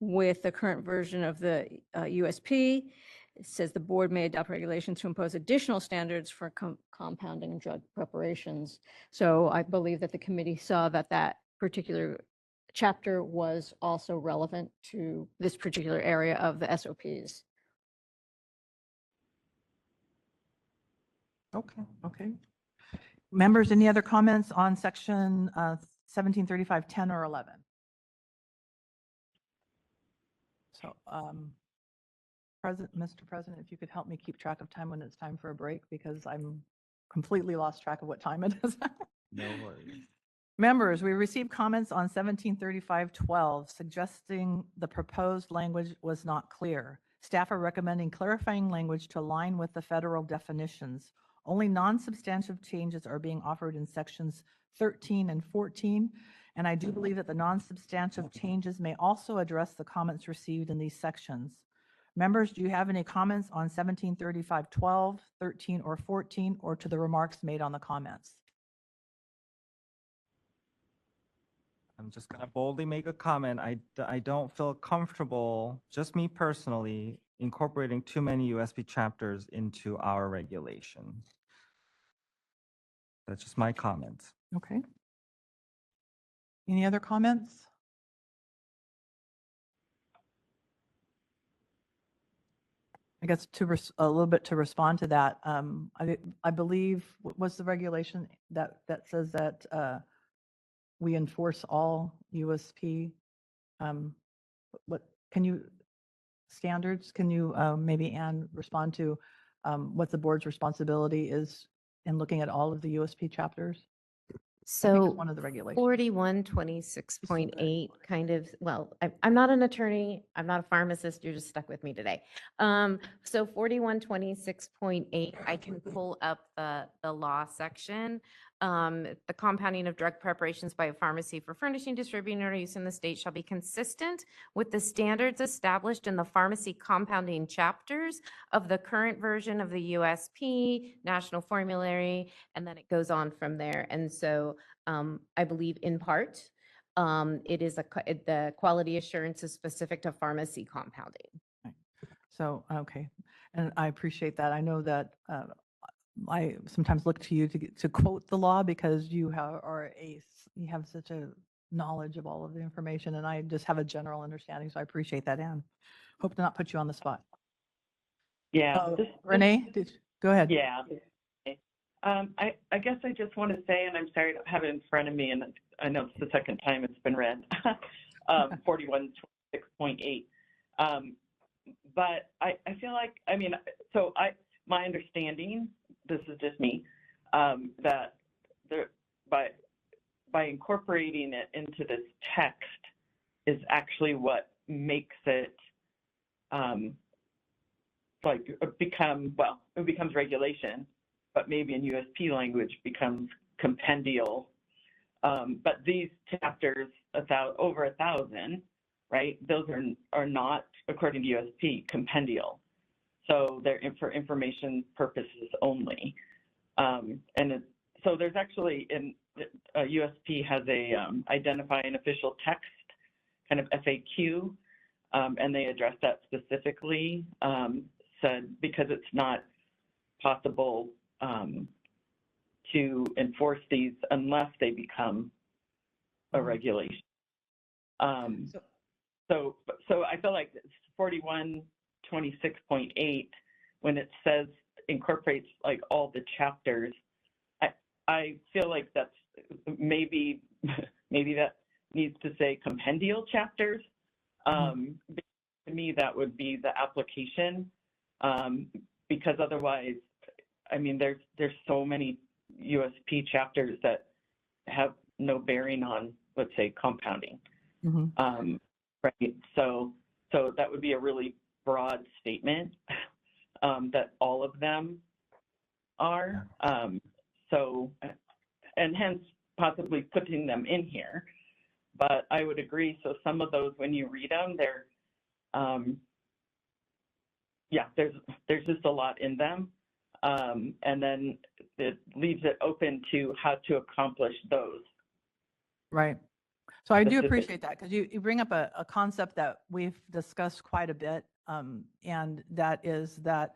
with the current version of the USP, it says the board may adopt regulations to impose additional standards for compounding drug preparations. So I believe that the committee saw that that particular chapter was also relevant to this particular area of the SOPs. Okay. Okay. Members, any other comments on section 1735, 10 or 11? So, Mr. President, if you could help me keep track of time when it's time for a break, because I'm completely lost track of what time it is. No worries. Members, we received comments on 1735-12 suggesting the proposed language was not clear. Staff are recommending clarifying language to align with the federal definitions. Only non-substantive changes are being offered in sections 13 and 14, and I do believe that the non-substantive changes may also address the comments received in these sections. Members, do you have any comments on 1735-12, 13, or 14, or to the remarks made on the comments? I'm just going to boldly make a comment. I don't feel comfortable, just me personally, incorporating too many USP chapters into our regulations. That's just my comment. Okay. Any other comments? I guess a little bit to respond to that, I believe, what was the regulation that says that we enforce all USP? What can you standards? Can you maybe, Anne, respond to what the board's responsibility is in looking at all of the USP chapters? I think it's So one of the regulations. 4126.8 kind of, well, I'm not an attorney, I'm not a pharmacist, you're just stuck with me today. So 4126.8, I can pull up the law section. The compounding of drug preparations by a pharmacy for furnishing, distributing, or use in the state shall be consistent with the standards established in the pharmacy compounding chapters of the current version of the USP, National Formulary, and then it goes on from there. And so I believe in part, it is the quality assurance is specific to pharmacy compounding. So, okay, and I appreciate that. I know that I sometimes look to you to quote the law because you you have such a knowledge of all of the information, and I just have a general understanding. So I appreciate that, Anne. Hope to not put you on the spot. Yeah. Renee, go ahead. Yeah. I guess I just want to say, and I'm sorry I don't have it in front of me, and I know it's the second time it's been read, 4126.8. But I feel like, my understanding, this is just me, that by incorporating it into this text is actually what makes it it becomes regulation, but maybe in USP language becomes compendial. But these chapters, over 1,000, right? Those are not, according to USP, compendial. So they're for information purposes only. So there's actually, USP has a identify an official text, kind of FAQ, and they address that specifically, said because it's not possible to enforce these unless they become a regulation. So I feel like 4126.8, when it says incorporates like all the chapters, I feel like that's maybe that needs to say compendial chapters. To me, that would be the application, because otherwise, I mean, there's so many USP chapters that have no bearing on, let's say, compounding. Right. So that would be a really broad statement that all of them are. And hence possibly putting them in here. But I would agree. So some of those, when you read them, they're, there's just a lot in them. And then it leaves it open to how to accomplish those. Right. So I do appreciate that because you bring up a concept that we've discussed quite a bit And that is that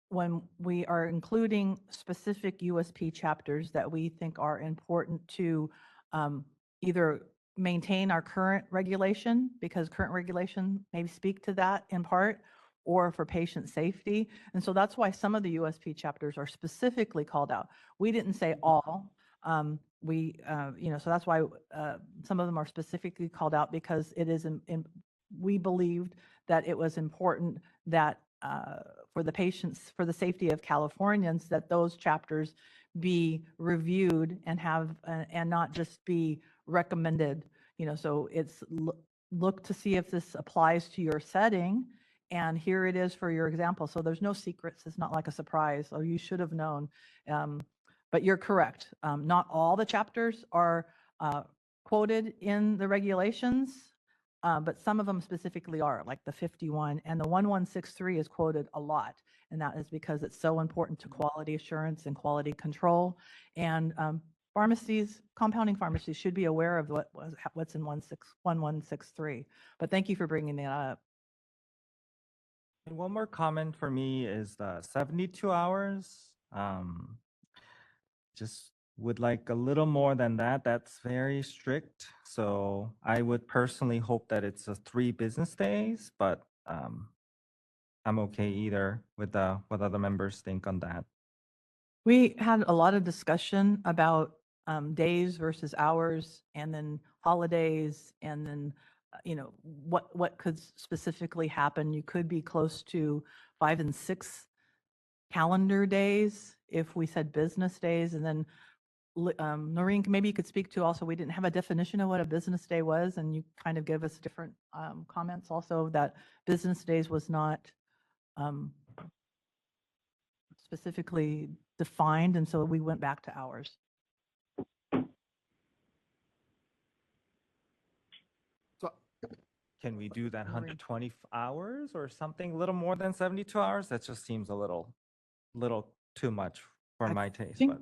when we are including specific USP chapters that we think are important to either maintain our current regulation, because current regulation may speak to that in part, or for patient safety. And so that's why some of the USP chapters are specifically called out. We didn't say all. So that's why some of them are specifically called out, because it is, we believed that it was important that for the patients, for the safety of Californians, that those chapters be reviewed and have, and not just be recommended. So it's look to see if this applies to your setting, and here it is for your example. So there's no secrets. It's not like a surprise. Oh, you should have known. But you're correct. Not all the chapters are quoted in the regulations, but some of them specifically are, like the 51, and the 1163 is quoted a lot. And that is because it's so important to quality assurance and quality control. And pharmacies, compounding pharmacies should be aware of what's in 1163. But thank you for bringing that up. And one more comment for me is the 72 hours. Just would like a little more than that. That's very strict. So I would personally hope that it's 3 business days, but I'm okay either with what other members think on that. We had a lot of discussion about days versus hours, and then holidays, and then what could specifically happen. You could be close to 5 and 6 calendar days if we said business days. And then Noreen, maybe you could speak to also, we didn't have a definition of what a business day was, and you kind of gave us different comments also that business days was not specifically defined, and so we went back to hours. Can we do that 120 hours or something, a little more than 72 hours? That just seems a little too much for my taste. But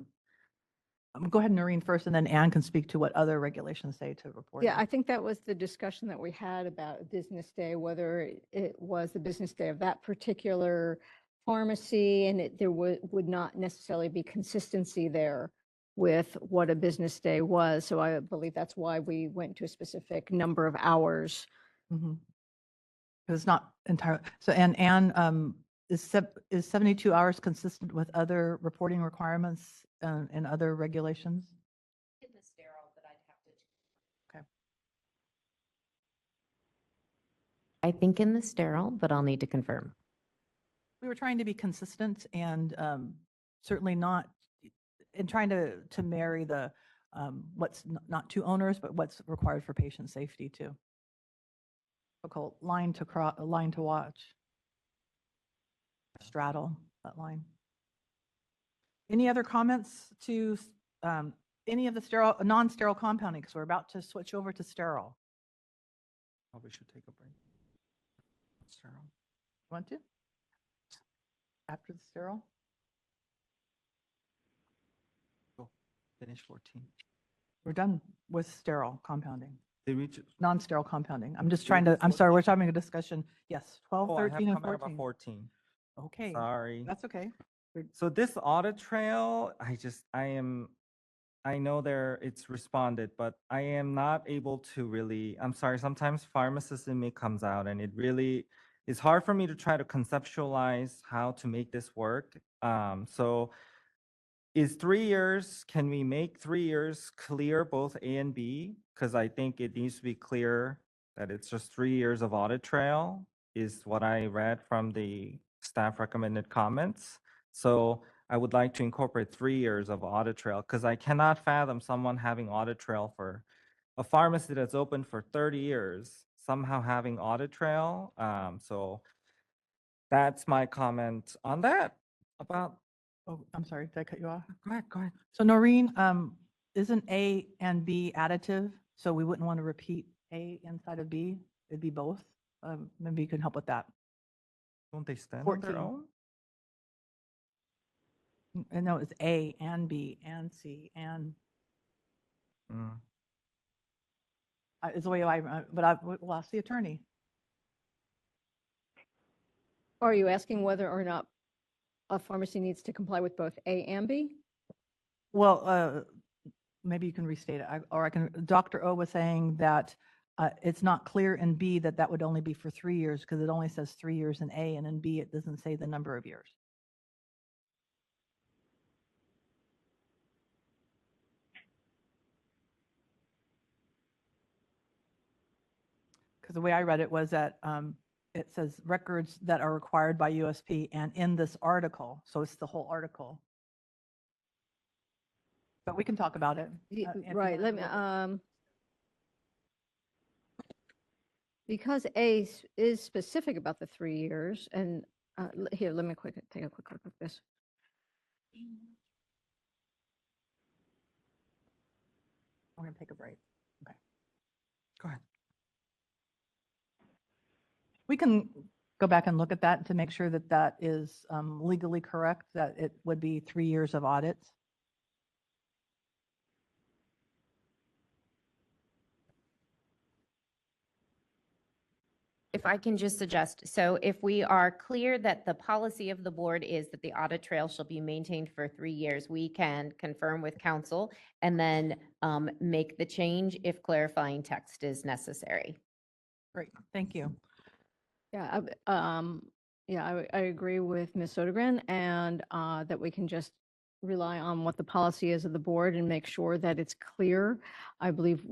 Go ahead, Noreen, first, and then Anne can speak to what other regulations say to report. Yeah, I think that was the discussion that we had about a business day, whether it was the business day of that particular pharmacy, and there would not necessarily be consistency there with what a business day was. So I believe that's why we went to a specific number of hours. Mm-hmm. It's not entirely. So, and Anne, is 72 hours consistent with other reporting requirements and other regulations? In the sterile, but I'd have to. Okay. I think in the sterile, but I'll need to confirm. We were trying to be consistent and certainly not in trying to marry the what's not too onerous, but what's required for patient safety too. Difficult line to watch. Straddle that line. Any other comments to any of the non-sterile compounding? Because we're about to switch over to sterile. Probably should take a break. Sterile. Want to? After the sterile? Go. Finish 14. We're done with sterile compounding. Did we just? Non-sterile compounding. I'm just trying to, I'm sorry, we're having a discussion. Yes, 12, Oh, I have 13, and comment about 14. 14. Okay. Sorry. That's okay. So this audit trail, I know it's responded, but I am not able to really, I'm sorry, sometimes pharmacist in me comes out, and it really is hard for me to try to conceptualize how to make this work. So is 3 years, can we make 3 years clear both A and B? Because I think it needs to be clear that it's just 3 years of audit trail is what I read from the staff recommended comments. So I would like to incorporate 3 years of audit trail, because I cannot fathom someone having audit trail for a pharmacy that's open for 30 years, somehow having audit trail. So that's my comment on that about. Oh, I'm sorry, did I cut you off? Go ahead. So Noreen, isn't A and B additive? So we wouldn't want to repeat A inside of B. It'd be both. Maybe you can help with that. Don't they stand on their 14. own? No, it's A and B and C and is the way we'll ask the attorney. Are you asking whether or not a pharmacy needs to comply with both A and B? Well, maybe you can restate it, or I can, Dr. O was saying that it's not clear in B that that would only be for 3 years because it only says 3 years in A, and in B, it doesn't say the number of years. Because the way I read it was that it says records that are required by USP and in this article, so it's the whole article. But we can talk about it. if you Right, wanna let me, look at- because A is specific about the 3 years, and here, let me take a quick look at this. We're going to take a break. Okay. Go ahead. We can go back and look at that to make sure that that is legally correct, that it would be 3 years of audits. If I can just suggest, so if we are clear that the policy of the board is that the audit trail shall be maintained for 3 years, we can confirm with council and then make the change if clarifying text is necessary. Great, thank you. Yeah, I agree with Ms. Sodergren, and that we can just rely on what the policy is of the board and make sure that it's clear. I believe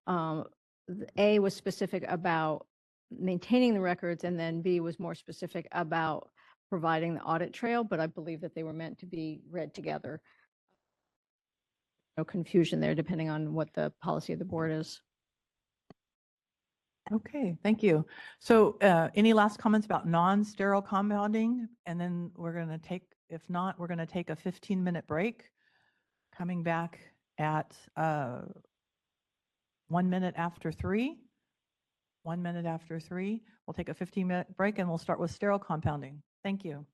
A was specific about maintaining the records, and then B was more specific about providing the audit trail, but I believe that they were meant to be read together. No confusion there, depending on what the policy of the board is. Okay, thank you. So any last comments about non-sterile compounding? And then we're going to take, if not, we're going to take a 15-minute break, coming back at 1 minute after 3. 1 minute after 3. We'll take a 15-minute break and we'll start with sterile compounding. Thank you.